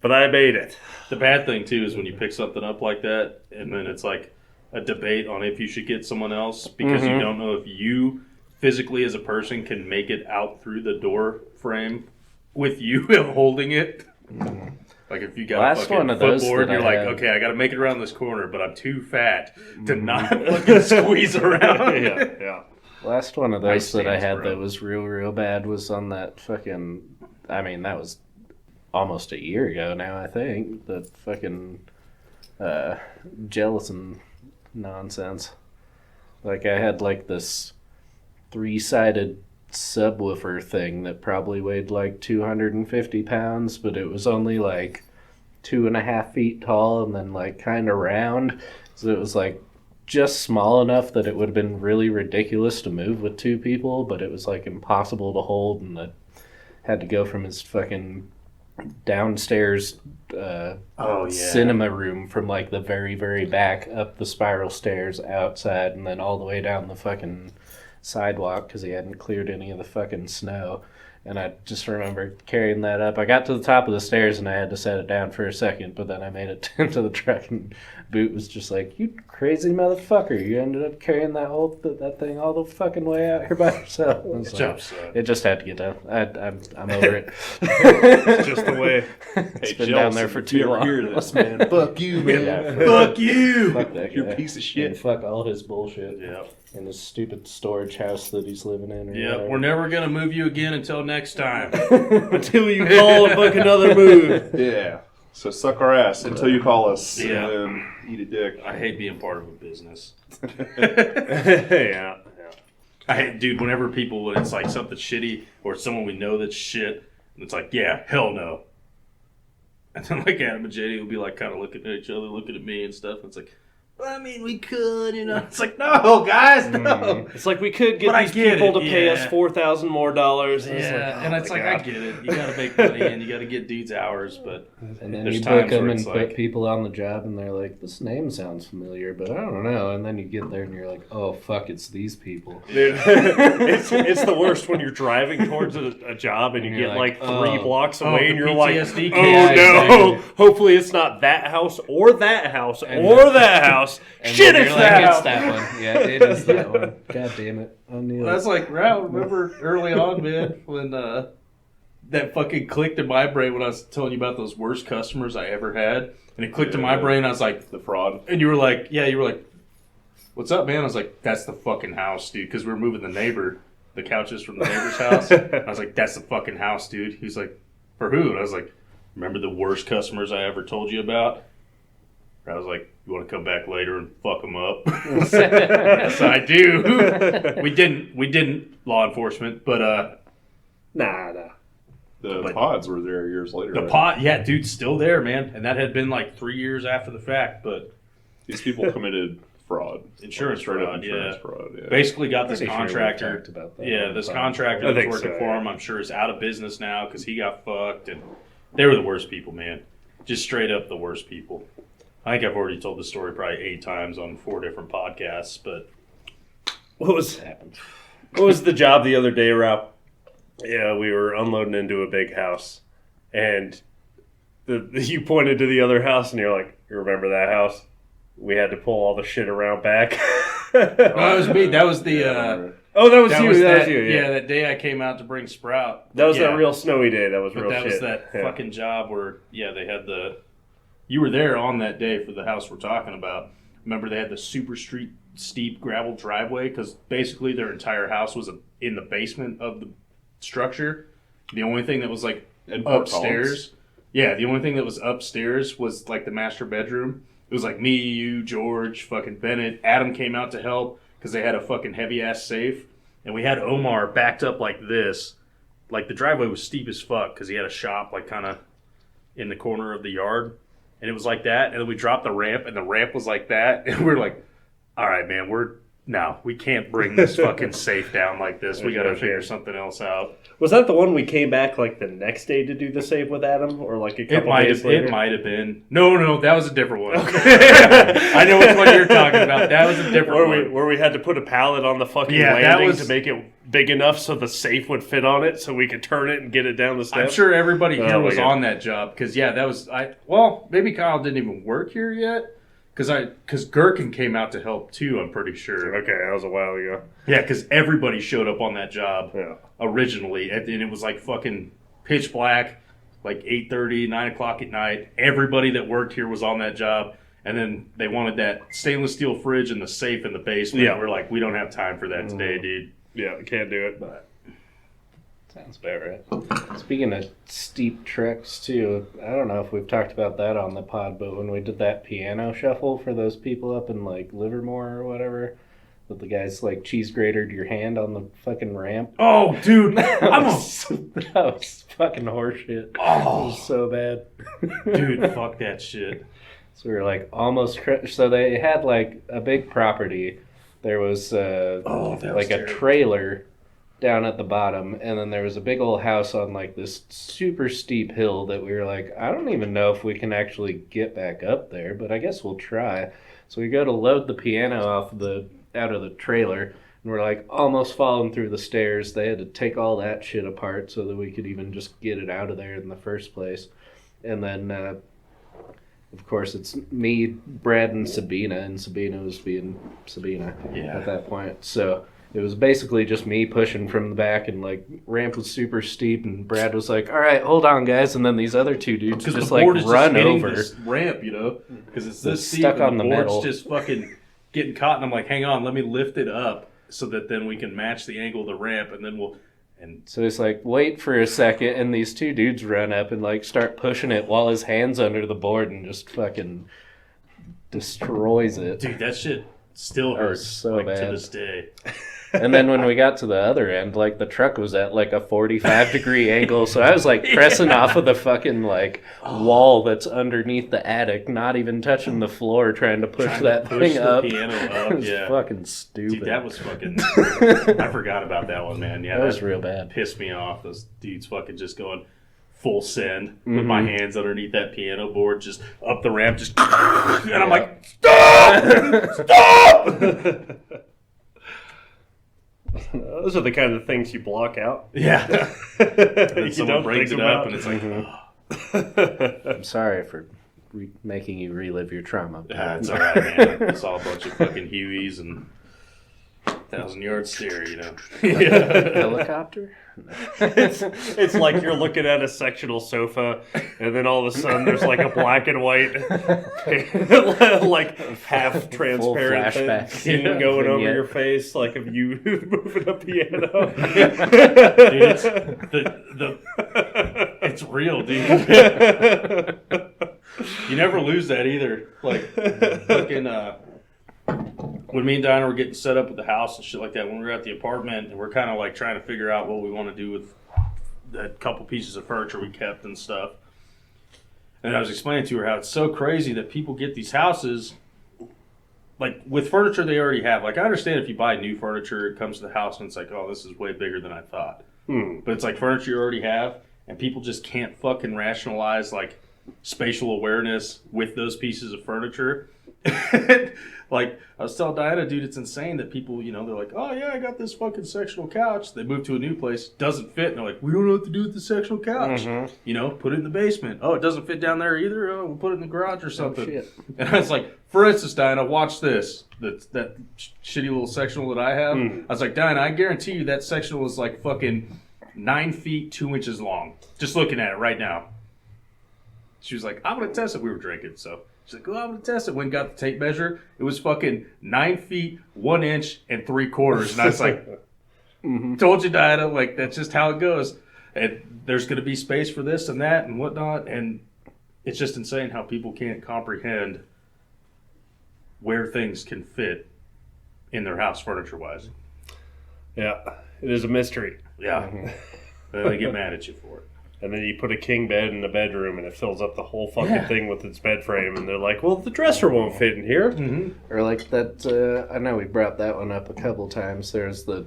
But I made it. The bad thing, too, is when you pick something up like that, and then it's like a debate on if you should get someone else because you don't know if you physically as a person can make it out through the door frame with you holding it. Like if you got Last a fucking one of those footboard, that you're I like, had- okay, I got to make it around this corner, but I'm too fat to not fucking squeeze around. Yeah. Last one of Nice those that I stance, had bro. that was real bad was on that fucking. I mean, that was almost a year ago now, I think. The fucking gelatin nonsense. Like, I had like this 3-sided subwoofer thing that probably weighed like 250 pounds, but it was only like 2.5 feet tall and then like kind of round. So it was like just small enough that it would have been really ridiculous to move with 2 people, but it was like impossible to hold, and I had to go from his fucking downstairs cinema room from like the very back up the spiral stairs outside and then all the way down the fucking sidewalk because he hadn't cleared any of the fucking snow. And I just remember carrying that up. I got to the top of the stairs and I had to set it down for a second, but then I made it into the truck and Boot was just like, "You crazy motherfucker, you ended up carrying that thing all the fucking way out here by yourself." I was like, it just had to get done. I'm over it. It's just the way. It's been down there for too long. Hear this, man? Fuck you, man. Yeah, Fuck you! fuck that You're guy. a piece of And shit. fuck all his bullshit. Yeah. And his stupid storage house that he's living in. Or Yeah, whatever. we're never going to move you again until next time. Until you call and book another move. Yeah. So suck our ass until you call us. Yeah. And eat a dick. I hate being part of a business. Yeah. I hate, dude, whenever people, it's like something shitty or someone we know that's shit, and it's like, yeah, hell no. And then like Adam and JD will be like kind of looking at each other, looking at me and stuff, and it's like, well, I mean, we could, you know. It's like, no, guys, no. It's like we could get But I these get people it, to pay yeah. us $4,000 more. And Yeah, and it's my like, I God. get it. You got to make money and you got to get dudes hours, but And then there's you times book them where and it's put like, people on the job, and they're like, "This name sounds familiar, but I don't know." And then you get there, and you're like, "Oh fuck, it's these people." Dude, it's the worst when you're driving towards a job and you And you're get like, like 3 oh. blocks Oh, away the and you're like, PTSD oh Yeah, no, exactly. hopefully it's not that house or that house And or that house. And Shit, then it's you're that like, house. It's that one. Yeah, it is that one. God damn it! I knew That's it. like, Rao, remember early on, man, when that fucking clicked in my brain when I was telling you about those worst customers I ever had? And it clicked in my brain, I was like, The fraud. and you were like, what's up, man? I was like, that's the fucking house, dude, because we were moving the couches from the neighbor's house. I was like, that's the fucking house, dude. He's like, for who? And I was like, remember the worst customers I ever told you about? I was like, you want to come back later and fuck them up? Yes, I do. We didn't, law enforcement, but Nah. The But- pods were there years later. the right? pot, yeah, dude's still there, man. And that had been like 3 years after the fact, but These people committed fraud. Insurance Straight up fraud, insurance yeah. fraud, yeah. basically got this Pretty sure we've contractor. talked about that Yeah, on this the contractor I that's think working so, for yeah. him, I'm sure is out of business now because he got fucked, and they were the worst people, man. Just straight up the worst people. I think I've already told the story probably 8 times on 4 different podcasts, but What was the job the other day, Rob? Yeah, we were unloading into a big house, and you pointed to the other house, and you're like, "You remember that house? We had to pull all the shit around back." that was me. That was the Yeah, I remember. Oh, that was you. That was you. Yeah, that day I came out to bring Sprout. That was that real snowy day. That was but real that shit. was that fucking job where, they had you were there on that day for the house we're talking about. Remember, they had the super steep gravel driveway because basically their entire house was in the basement of the structure. The only thing that was like upstairs, the only thing that was upstairs was like the master bedroom. It was like me, you, George, fucking Bennett. Adam came out to help because they had a fucking heavy ass safe, and we had Omar backed up like this. Like the driveway was steep as fuck because he had a shop like kind of in the corner of the yard. And it was like that, and then we dropped the ramp, and the ramp was like that, and we were like, all right, man, we can't bring this fucking safe down like this. We got to figure something else out. Was that the one we came back like the next day to do the save with Adam, or like a couple days later? It might have been. No, that was a different one. Okay. I know which one you're talking about. That was a different one. Where we had to put a pallet on the fucking landing to make it big enough so the safe would fit on it, so we could turn it and get it down the steps. I'm sure everybody here was on that job because that was maybe Kyle didn't even work here yet. Because Gherkin came out to help too, I'm pretty sure. Okay, that was a while ago. Yeah, because everybody showed up on that job originally, and it was like fucking pitch black, like 8:30, 9 o'clock at night. Everybody that worked here was on that job, and then they wanted that stainless steel fridge and the safe in the basement. Yeah. We're like, we don't have time for that today, dude. Yeah, can't do it. But sounds about right. Speaking of steep treks, too, I don't know if we've talked about that on the pod, but when we did that piano shuffle for those people up in, like, Livermore or whatever, that the guys, like, cheese grated your hand on the fucking ramp. Oh, dude! that was fucking horseshit. Oh. It was so bad. Dude, fuck that shit. So we were, like, almost... So they had, like, a big property. There was, like, a trailer down at the bottom, and then there was a big old house on like this super steep hill that we were like, I don't even know if we can actually get back up there, but I guess we'll try. So we go to load the piano out of the trailer, and we're like almost falling through the stairs. They had to take all that shit apart so that we could even just get it out of there in the first place. And then of course it's me, Brad, and Sabina was being Sabina at that point. So it was basically just me pushing from the back, and like ramp was super steep, and Brad was like, "All right, hold on, guys," and then these other two dudes just like run over this ramp, because it's this steep, stuck on the middle. board's just fucking getting caught, and I'm like, "Hang on, let me lift it up so that then we can match the angle of the ramp, and then we'll." And so it's like, wait for a second, and these two dudes run up and like start pushing it while his hand's under the board and just fucking destroys it. Dude, that shit still hurts so bad to this day. And then when we got to the other end, like the truck was at like a 45-degree angle, so I was like pressing off of the fucking like wall that's underneath the attic, not even touching the floor, trying to push thing up. Piano up. It was fucking stupid. Dude, that was fucking. I forgot about that one, man. Yeah, that was real bad. Pissed me off. Those dudes fucking just going full send with my hands underneath that piano board, just up the ramp, just and I'm like, stop. Those are the kind of things you block out. Yeah. And someone brings it up, and it's like, I'm sorry for making you relive your trauma. It's all right, man. I saw a bunch of fucking Hueys and 1,000-yard stare, Helicopter? It's like you're looking at a sectional sofa, and then all of a sudden there's like a black and white, like half transparent scene going over your face, like of you moving a piano. Dude, it's real, dude. You never lose that either. Like fucking when me and Dinah were getting set up with the house and shit like that, when we were at the apartment, and we're kind of like trying to figure out what we want to do with that couple pieces of furniture we kept and stuff. And I was explaining to her how it's so crazy that people get these houses, like with furniture they already have. Like I understand if you buy new furniture, it comes to the house and it's like, oh, this is way bigger than I thought. But it's like furniture you already have, and people just can't fucking rationalize like spatial awareness with those pieces of furniture. Like, I was telling Diana, dude, it's insane that people, they're like, oh, yeah, I got this fucking sectional couch. They move to a new place, doesn't fit. And they're like, we don't know what to do with the sectional couch. Put it in the basement. Oh, it doesn't fit down there either. Oh, we'll put it in the garage or something. Oh, shit. And I was like, for instance, Diana, watch this. That shitty little sectional that I have. I was like, Diana, I guarantee you that sectional is like fucking 9 feet, 2 inches long. Just looking at it right now. She was like, I'm going to test it. We were drinking, so. She's like, I'm going to test it. When got the tape measure, it was fucking 9 feet, 1 inch, and 3/4. And I was like, told you, Diana, like, that's just how it goes. And there's going to be space for this and that and whatnot. And it's just insane how people can't comprehend where things can fit in their house furniture-wise. Yeah, it is a mystery. Yeah. And they get mad at you for it. And then you put a king bed in the bedroom and it fills up the whole fucking thing with its bed frame. And they're like, well, the dresser won't fit in here. Or like that, I know we brought that one up a couple times. There's the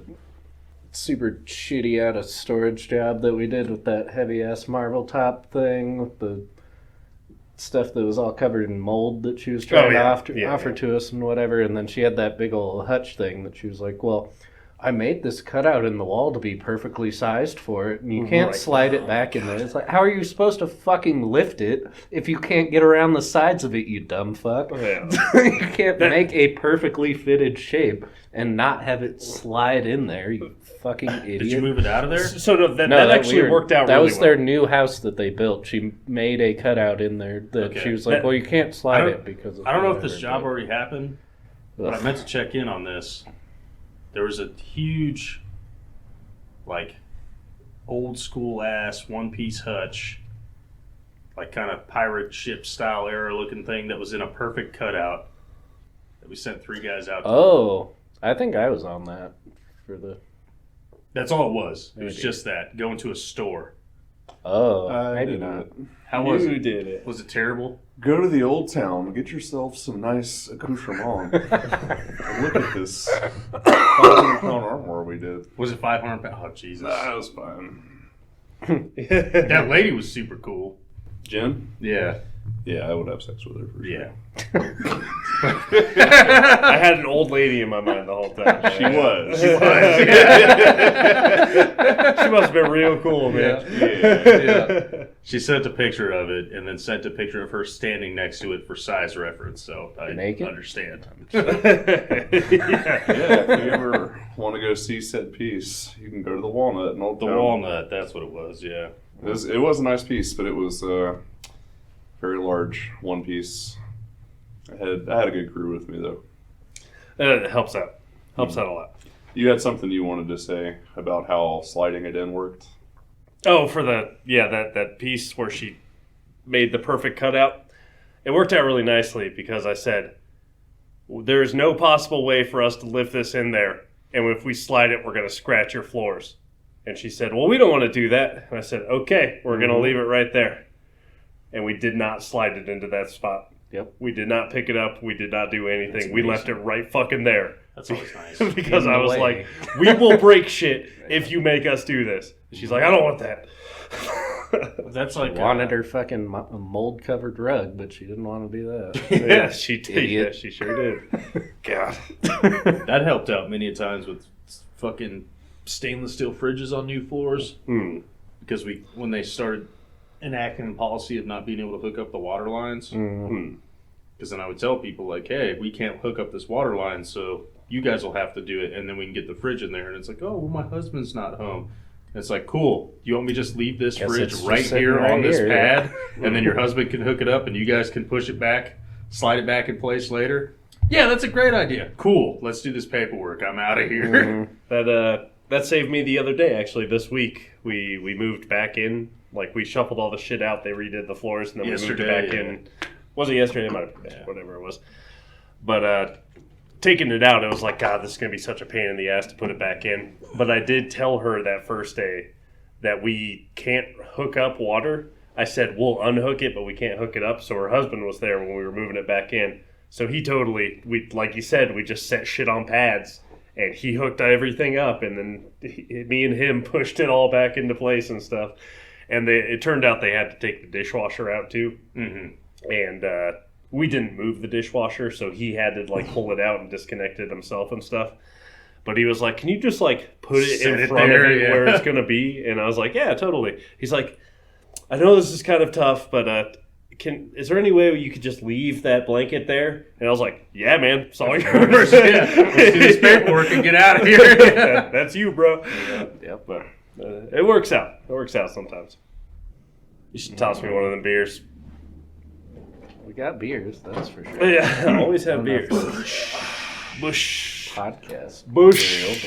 super shitty out of storage job that we did with that heavy-ass marble top thing with the stuff that was all covered in mold that she was trying to offer to us and whatever. And then she had that big old hutch thing that she was like, well, I made this cutout in the wall to be perfectly sized for it, and you can't slide it back in there. It's like, how are you supposed to fucking lift it if you can't get around the sides of it, you dumb fuck? Yeah. You can't make a perfectly fitted shape and not have it slide in there, you fucking idiot. Did you move it out of there? So that actually worked out really well. That was their new house that they built. She made a cutout in there that she was like, well, you can't slide it because of I don't know if this job already happened, but I meant to check in on this. There was a huge, like, old school ass one-piece hutch, like kind of pirate ship style era looking thing that was in a perfect cutout that we sent 3 guys out to. Oh, I think I was on that for the. That's all it was. It was just that, going to a store. Oh, maybe not. How was it? You did it. Was it terrible? Go to the old town, get yourself some nice accoutrement. Look at this 500-pound armor we did. Was it 500 pounds? Oh, Jesus. That was fine. That lady was super cool. Jen? Yeah. Yeah, I would have sex with her for sure. Yeah. I had an old lady in my mind the whole time. She was. She must have been real cool, man. Yeah. She sent a picture of it and then sent a picture of her standing next to it for size reference, so I understand. Yeah, if you ever want to go see said piece, you can go to the Walnut in Old Town. The Walnut, that's what it was, yeah. It was a nice piece, but it was very large one piece. I had a good crew with me though. It helps out. Helps out a lot. You had something you wanted to say about how sliding it in worked? Oh, for that piece where she made the perfect cutout. It worked out really nicely because I said, there is no possible way for us to lift this in there. And if we slide it, we're going to scratch your floors. And she said, well, we don't want to do that. And I said, okay, we're going to leave it right there. And we did not slide it into that spot. Yep. We did not pick it up. We did not do anything. We left it right fucking there. That's always nice. Because I was like, we will break shit if you make us do this. And she's like, I don't want that. That's like wanted her fucking mold covered rug, but she didn't want to do that. Yeah, she did. Yeah, she sure did. God. That helped out many a times with fucking stainless steel fridges on new floors. Because when they started enacting a policy of not being able to hook up the water lines, because then I would tell people like, hey, we can't hook up this water line, so you guys will have to do it, and then we can get the fridge in there. And it's like, oh, well, my husband's not home. And it's like, cool, you want me to just leave this fridge right here on this pad, and then your husband can hook it up and you guys can push it back, slide it back in place later? Yeah, that's a great idea. Cool, let's do this paperwork. I'm out of here. That saved me the other day, actually. This week, we moved back in. Like, we shuffled all the shit out. They redid the floors, and then we moved it back in. Was it yesterday? Whatever it was. But taking it out, it was like, God, this is going to be such a pain in the ass to put it back in. But I did tell her that first day that we can't hook up water. I said, we'll unhook it, but we can't hook it up. So her husband was there when we were moving it back in. So he totally, like you said, we just set shit on pads. And he hooked everything up, and then me and him pushed it all back into place and stuff. And it turned out they had to take the dishwasher out too. And we didn't move the dishwasher, so he had to like pull it out and disconnect it himself and stuff. But he was like, "Can you just like put it in front of it where it's gonna be?" And I was like, "Yeah, totally." He's like, "I know this is kind of tough, but is there any way you could just leave that blanket there?" And I was like, "Yeah, man, it's all yours. Let's do this paperwork and get out of here." That's you, bro." Yep. But it works out. It works out sometimes. You should toss me one of them beers. We got beers, that's for sure. Yeah, I always have beers. Bush podcast. Bush.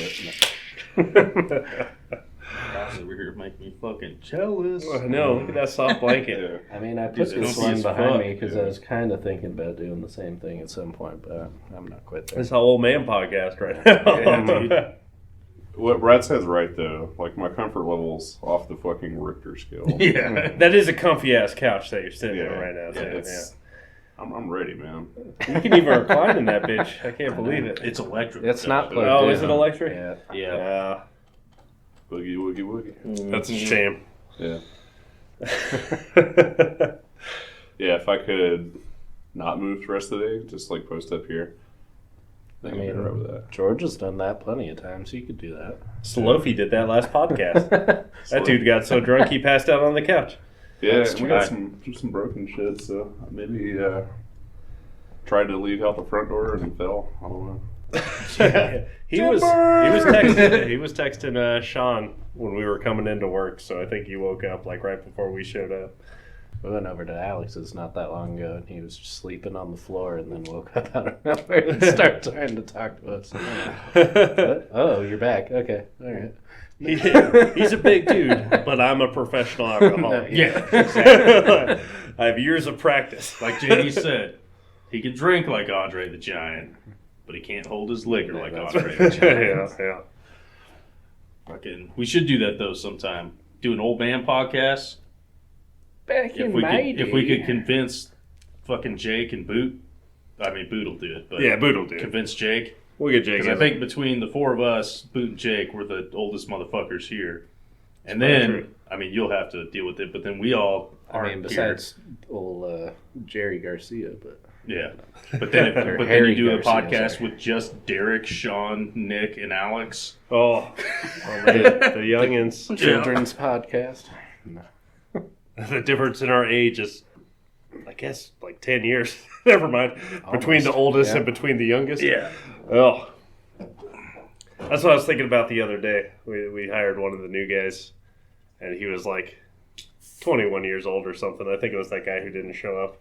Guys over here make me fucking jealous. No, look at that soft blanket. I mean, I put Dude, this don't one be as behind fuck, me because I was kind of thinking about doing the same thing at some point, but I'm not quite there. It's how old man podcast right now. What Brad says right though. Like my comfort level's off the fucking Richter scale. Yeah. That is a comfy ass couch that you're sitting Yeah. on right now. Yeah, Too. I'm ready, man. You can even recline in that bitch. I can't believe it. It's electric. It's not plugged Oh, in. is it electric? Yeah. Yeah. Boogie woogie woogie. That's a shame. Yeah. Yeah, if I could not move the rest of the day, just like post up here. I mean, I'd with that. George has done that plenty of times. You could do that. Slofi did that last podcast. That dude got so drunk he passed out on the couch. Yeah, That's we got some broken shit, so maybe tried to leave out the front door and fell. I don't know. He was texting Sean when we were coming into work, so I think he woke up like right before we showed up. We went over to Alex's not that long ago, and he was just sleeping on the floor, and then woke up out of nowhere and started trying to talk to us. What? Oh, you're back. Okay, all right. He's a big dude, but I'm a professional alcoholic. Yeah, exactly. I have years of practice. Like JD said, he can drink like Andre the Giant, but he can't hold his liquor like Andre the Giant. Yeah. Fucking, we should do that though sometime. Do an old man podcast. Back If we could convince fucking Jake and Boot. I mean, Boot will do it, but Yeah, Boot will do it. convince Jake. We'll get Jake. Because I think between the four of us, Boot and Jake, we're the oldest motherfuckers here. And That's then, true. I mean, you'll have to deal with it, but then we all I are mean, besides old Jerry Garcia, but yeah. But then, Or but then Harry you do a Garcia, podcast sorry. with just Derek, Sean, Nick, and Alex. Oh man, the youngins. children's podcast. No. The difference in our age is, I guess, like 10 years. Never mind. Between the oldest yeah. and between the youngest. Yeah. Oh. That's what I was thinking about the other day. We hired one of the new guys, and he was like 21 years old or something. I think it was that guy who didn't show up.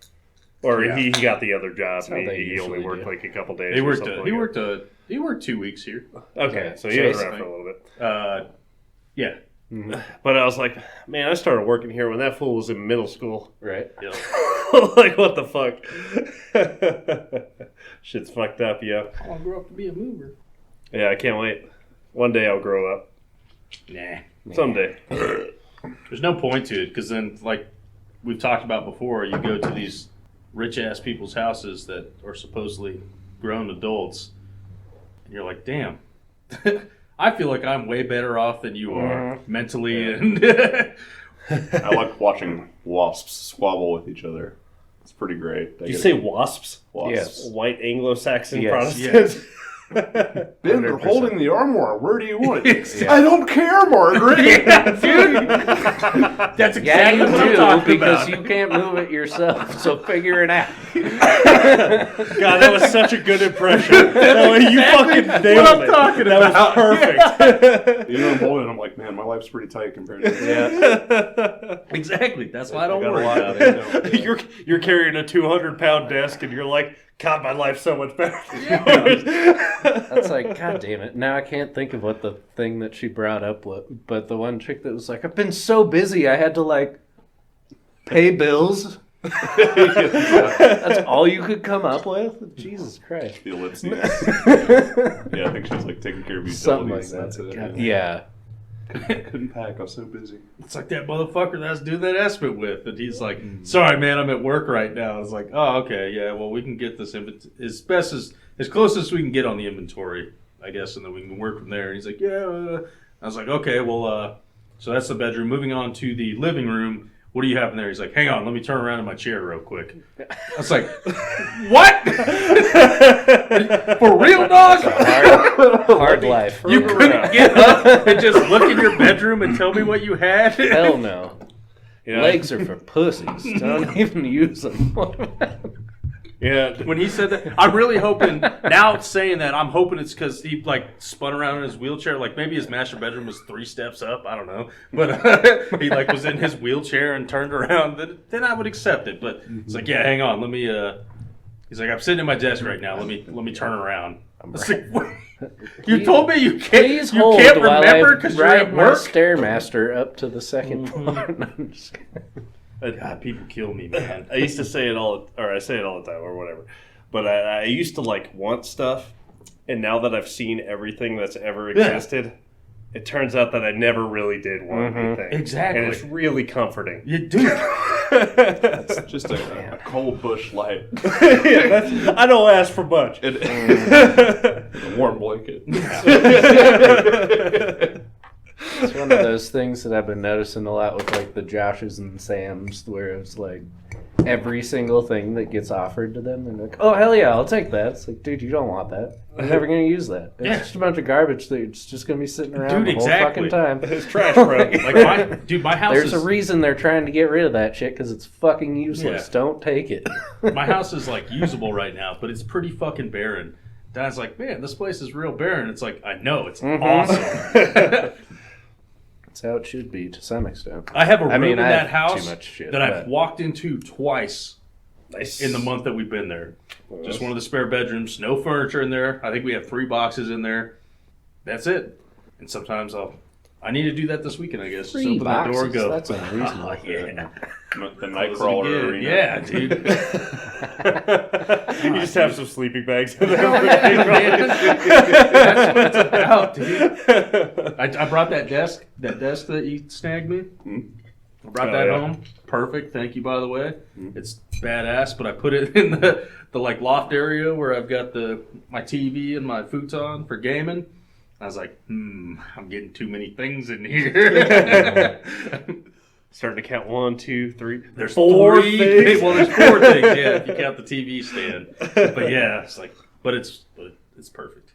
Or Yeah. he got the other job. That's how And they he only usually worked do. like a couple days. He or worked. something He like worked. He worked 2 weeks here. that. Okay, so he So was around basically- for a little bit. Yeah. But I was like, man, I started working here when that fool was in middle school. Right. Yeah. Like, what the fuck? Shit's fucked up, yo. I want to grow up to be a mover. Yeah, I can't wait. One day I'll grow up. Nah. Someday. There's no point to it because then, like we've talked about before, you go to these rich ass people's houses that are supposedly grown adults, and you're like, damn. I feel like I'm way better off than you are mentally, and I like watching wasps squabble with each other. It's pretty great. Did you say wasps? wasps? Yes. White Anglo-Saxon Yes. Protestants? Ben, they're 100%. holding the armoire. Where do you want it? Exactly. I don't care, Margaret. dude, that's Yeah, exactly you what I'm do talking because about. you can't move it yourself. So figure it out. God, that was such a good impression. That way you fucking nailed what I'm it. talking That about. was perfect. You know, I'm holding it. I'm like, man, my life's pretty tight compared to this. Exactly. That's why I don't got a worry lot about of it. You're carrying a 200-pound desk, and you're like, God, my life's so much better than yours. That's like, God damn it. Now I can't think of what the thing that she brought up was. But the one chick that was like, I've been so busy, I had to, like, pay bills. That's all you could come up with? Jesus Christ. The ellipses. Yeah, I think she was like taking care of utilities. Something like That's that. it. God, yeah. Couldn't pack. I was so busy. It's like that motherfucker that I was doing that estimate with, and he's like, "Sorry, man, I'm at work right now." I was like, "Oh, okay, yeah. Well, we can get this as close as we can get on the inventory, I guess, and then we can work from there." And he's like, "Yeah." I was like, "Okay, well, so that's the bedroom. Moving on to the living room. what do you have in there? He's like, hang on, let me turn around in my chair real quick. I was like, what? For real, dog? Hard life. You couldn't get up and just look in your bedroom and tell me what you had? Hell no. Yeah. Legs are for pussies. Don't even use them. Yeah. When he said that, I'm really hoping, now saying that, I'm hoping it's because he, like, spun around in his wheelchair. Like, maybe his master bedroom was 3 steps up. I don't know. But he, like, was in his wheelchair and turned around. Then I would accept it. But it's like, yeah, hang on. Let me, he's like, I'm sitting at my desk right now. Let me turn around. I was like, what? You told me you can't remember because you're at my work? Stairmaster up to the second floor. No, I'm just kidding. God, people kill me, man. I used to say it all, or I say it all the time, or whatever. But I used to like want stuff, and now that I've seen everything that's ever existed, it turns out that I never really did want anything. Exactly, and it's really comforting. You do. That's just a cold bush light. I don't ask for much. A warm blanket. It's one of those things that I've been noticing a lot with like the Joshes and Sams, where it's like every single thing that gets offered to them, they're like, "Oh hell yeah, I'll take that." It's like, dude, you don't want that. I'm never gonna use that. It's just a bunch of garbage that's just gonna be sitting around the whole fucking time. It's trash, bro. Like my house. There's a reason they're trying to get rid of that shit because it's fucking useless. Yeah. Don't take it. My house is like usable right now, but it's pretty fucking barren. Dad's like, man, this place is real barren. It's like, I know, it's awesome. That's how it should be to some extent. I have a room in that house too much shit, that I've walked into twice in the month that we've been there. Just one of the spare bedrooms, no furniture in there. I think we have 3 boxes in there. That's it. And sometimes I need to do that this weekend, I guess. Just open that door and go. That's unreasonable. Yeah. The Nightcrawler arena. Yeah, dude. You just have some sleeping bags in there. That's what it's about, dude. I brought that desk that you snagged me. I brought that home. Perfect. Thank you, by the way. It's badass, but I put it in the like loft area where I've got my TV and my futon for gaming. I was like, I'm getting too many things in here. Starting to count 1, 2, 3. There's 4 3 things. Well, there's 4 things, yeah, if you count the TV stand. But yeah, it's like, but it's perfect.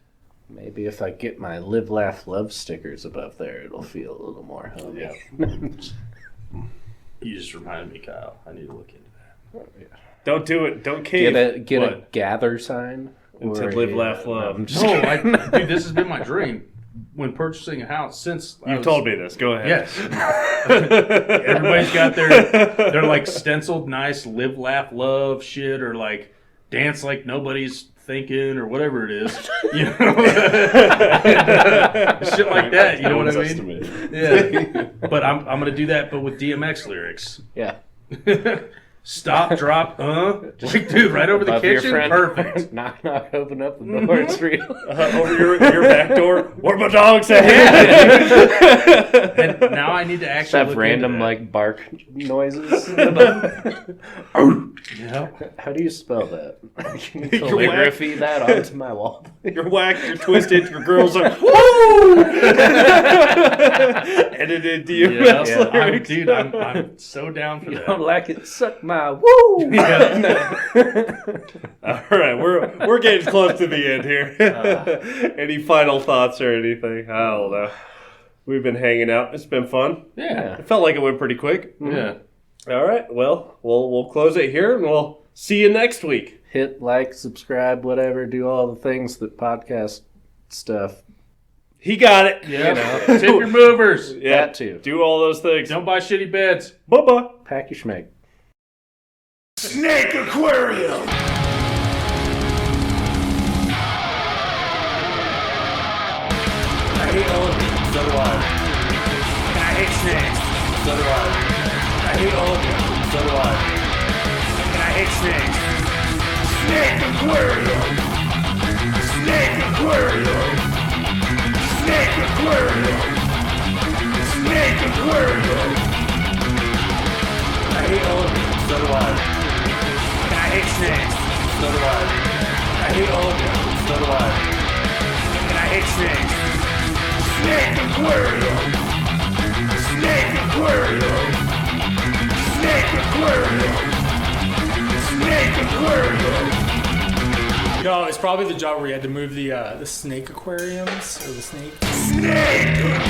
Maybe if I get my Live, Laugh, Love stickers above there, it'll feel a little more homey. Yeah. You just reminded me, Kyle. I need to look into that. Don't do it. Don't cave. Get a gather sign. To Live, Laugh, Love. Dude, this has been my dream when purchasing a house since You told me this. Go ahead. Yes. Everybody's got their like stenciled nice Live, Laugh, Love shit, or like dance like nobody's thinking, or whatever it is. You know, shit like that. You know what I mean? Yeah. But I'm gonna do that, but with DMX lyrics. Yeah. Stop, drop, like, dude, right over the Above kitchen, your friend. perfect. Knock, knock, open up the door. It's real. Over your back door. Where my dogs at? And now I need to actually Have look random into like bark noises. yeah. How do you spell that? Can you calligraphy that onto my wall? You're whacked, you're twisted, your girls are woo! Edited DMX lyrics. Dude, I'm so down for You that. don't like it? Suck my woo! Yeah. All right, we're getting close to the end here. Any final thoughts or anything? I don't know. We've been hanging out. It's been fun. Yeah. It felt like it went pretty quick. Yeah. All right. Well, we'll close it here, and we'll see you next week. Hit like, subscribe, whatever. Do all the things that podcast stuff. He got it. Yeah. Tip your movers. Yeah. That too. Do all those things. Don't buy shitty beds. Bye-bye. Pack your schmeck. Snake Aquarium! I hate elephants. So do I. And I hate snakes. So do I. I hate all of you. So do I. And I hate snakes. Snake Aquarium! Snake Aquarium! Snake Aquarium! Snake Aquarium! I hate all of you. So do I. And I hate snakes. So do I. I hate all of you. So do I. And I hate snakes. Snake Aquarium! Snake Aquarium! No, it's probably the job where you had to move the snake aquariums or the snake. Snake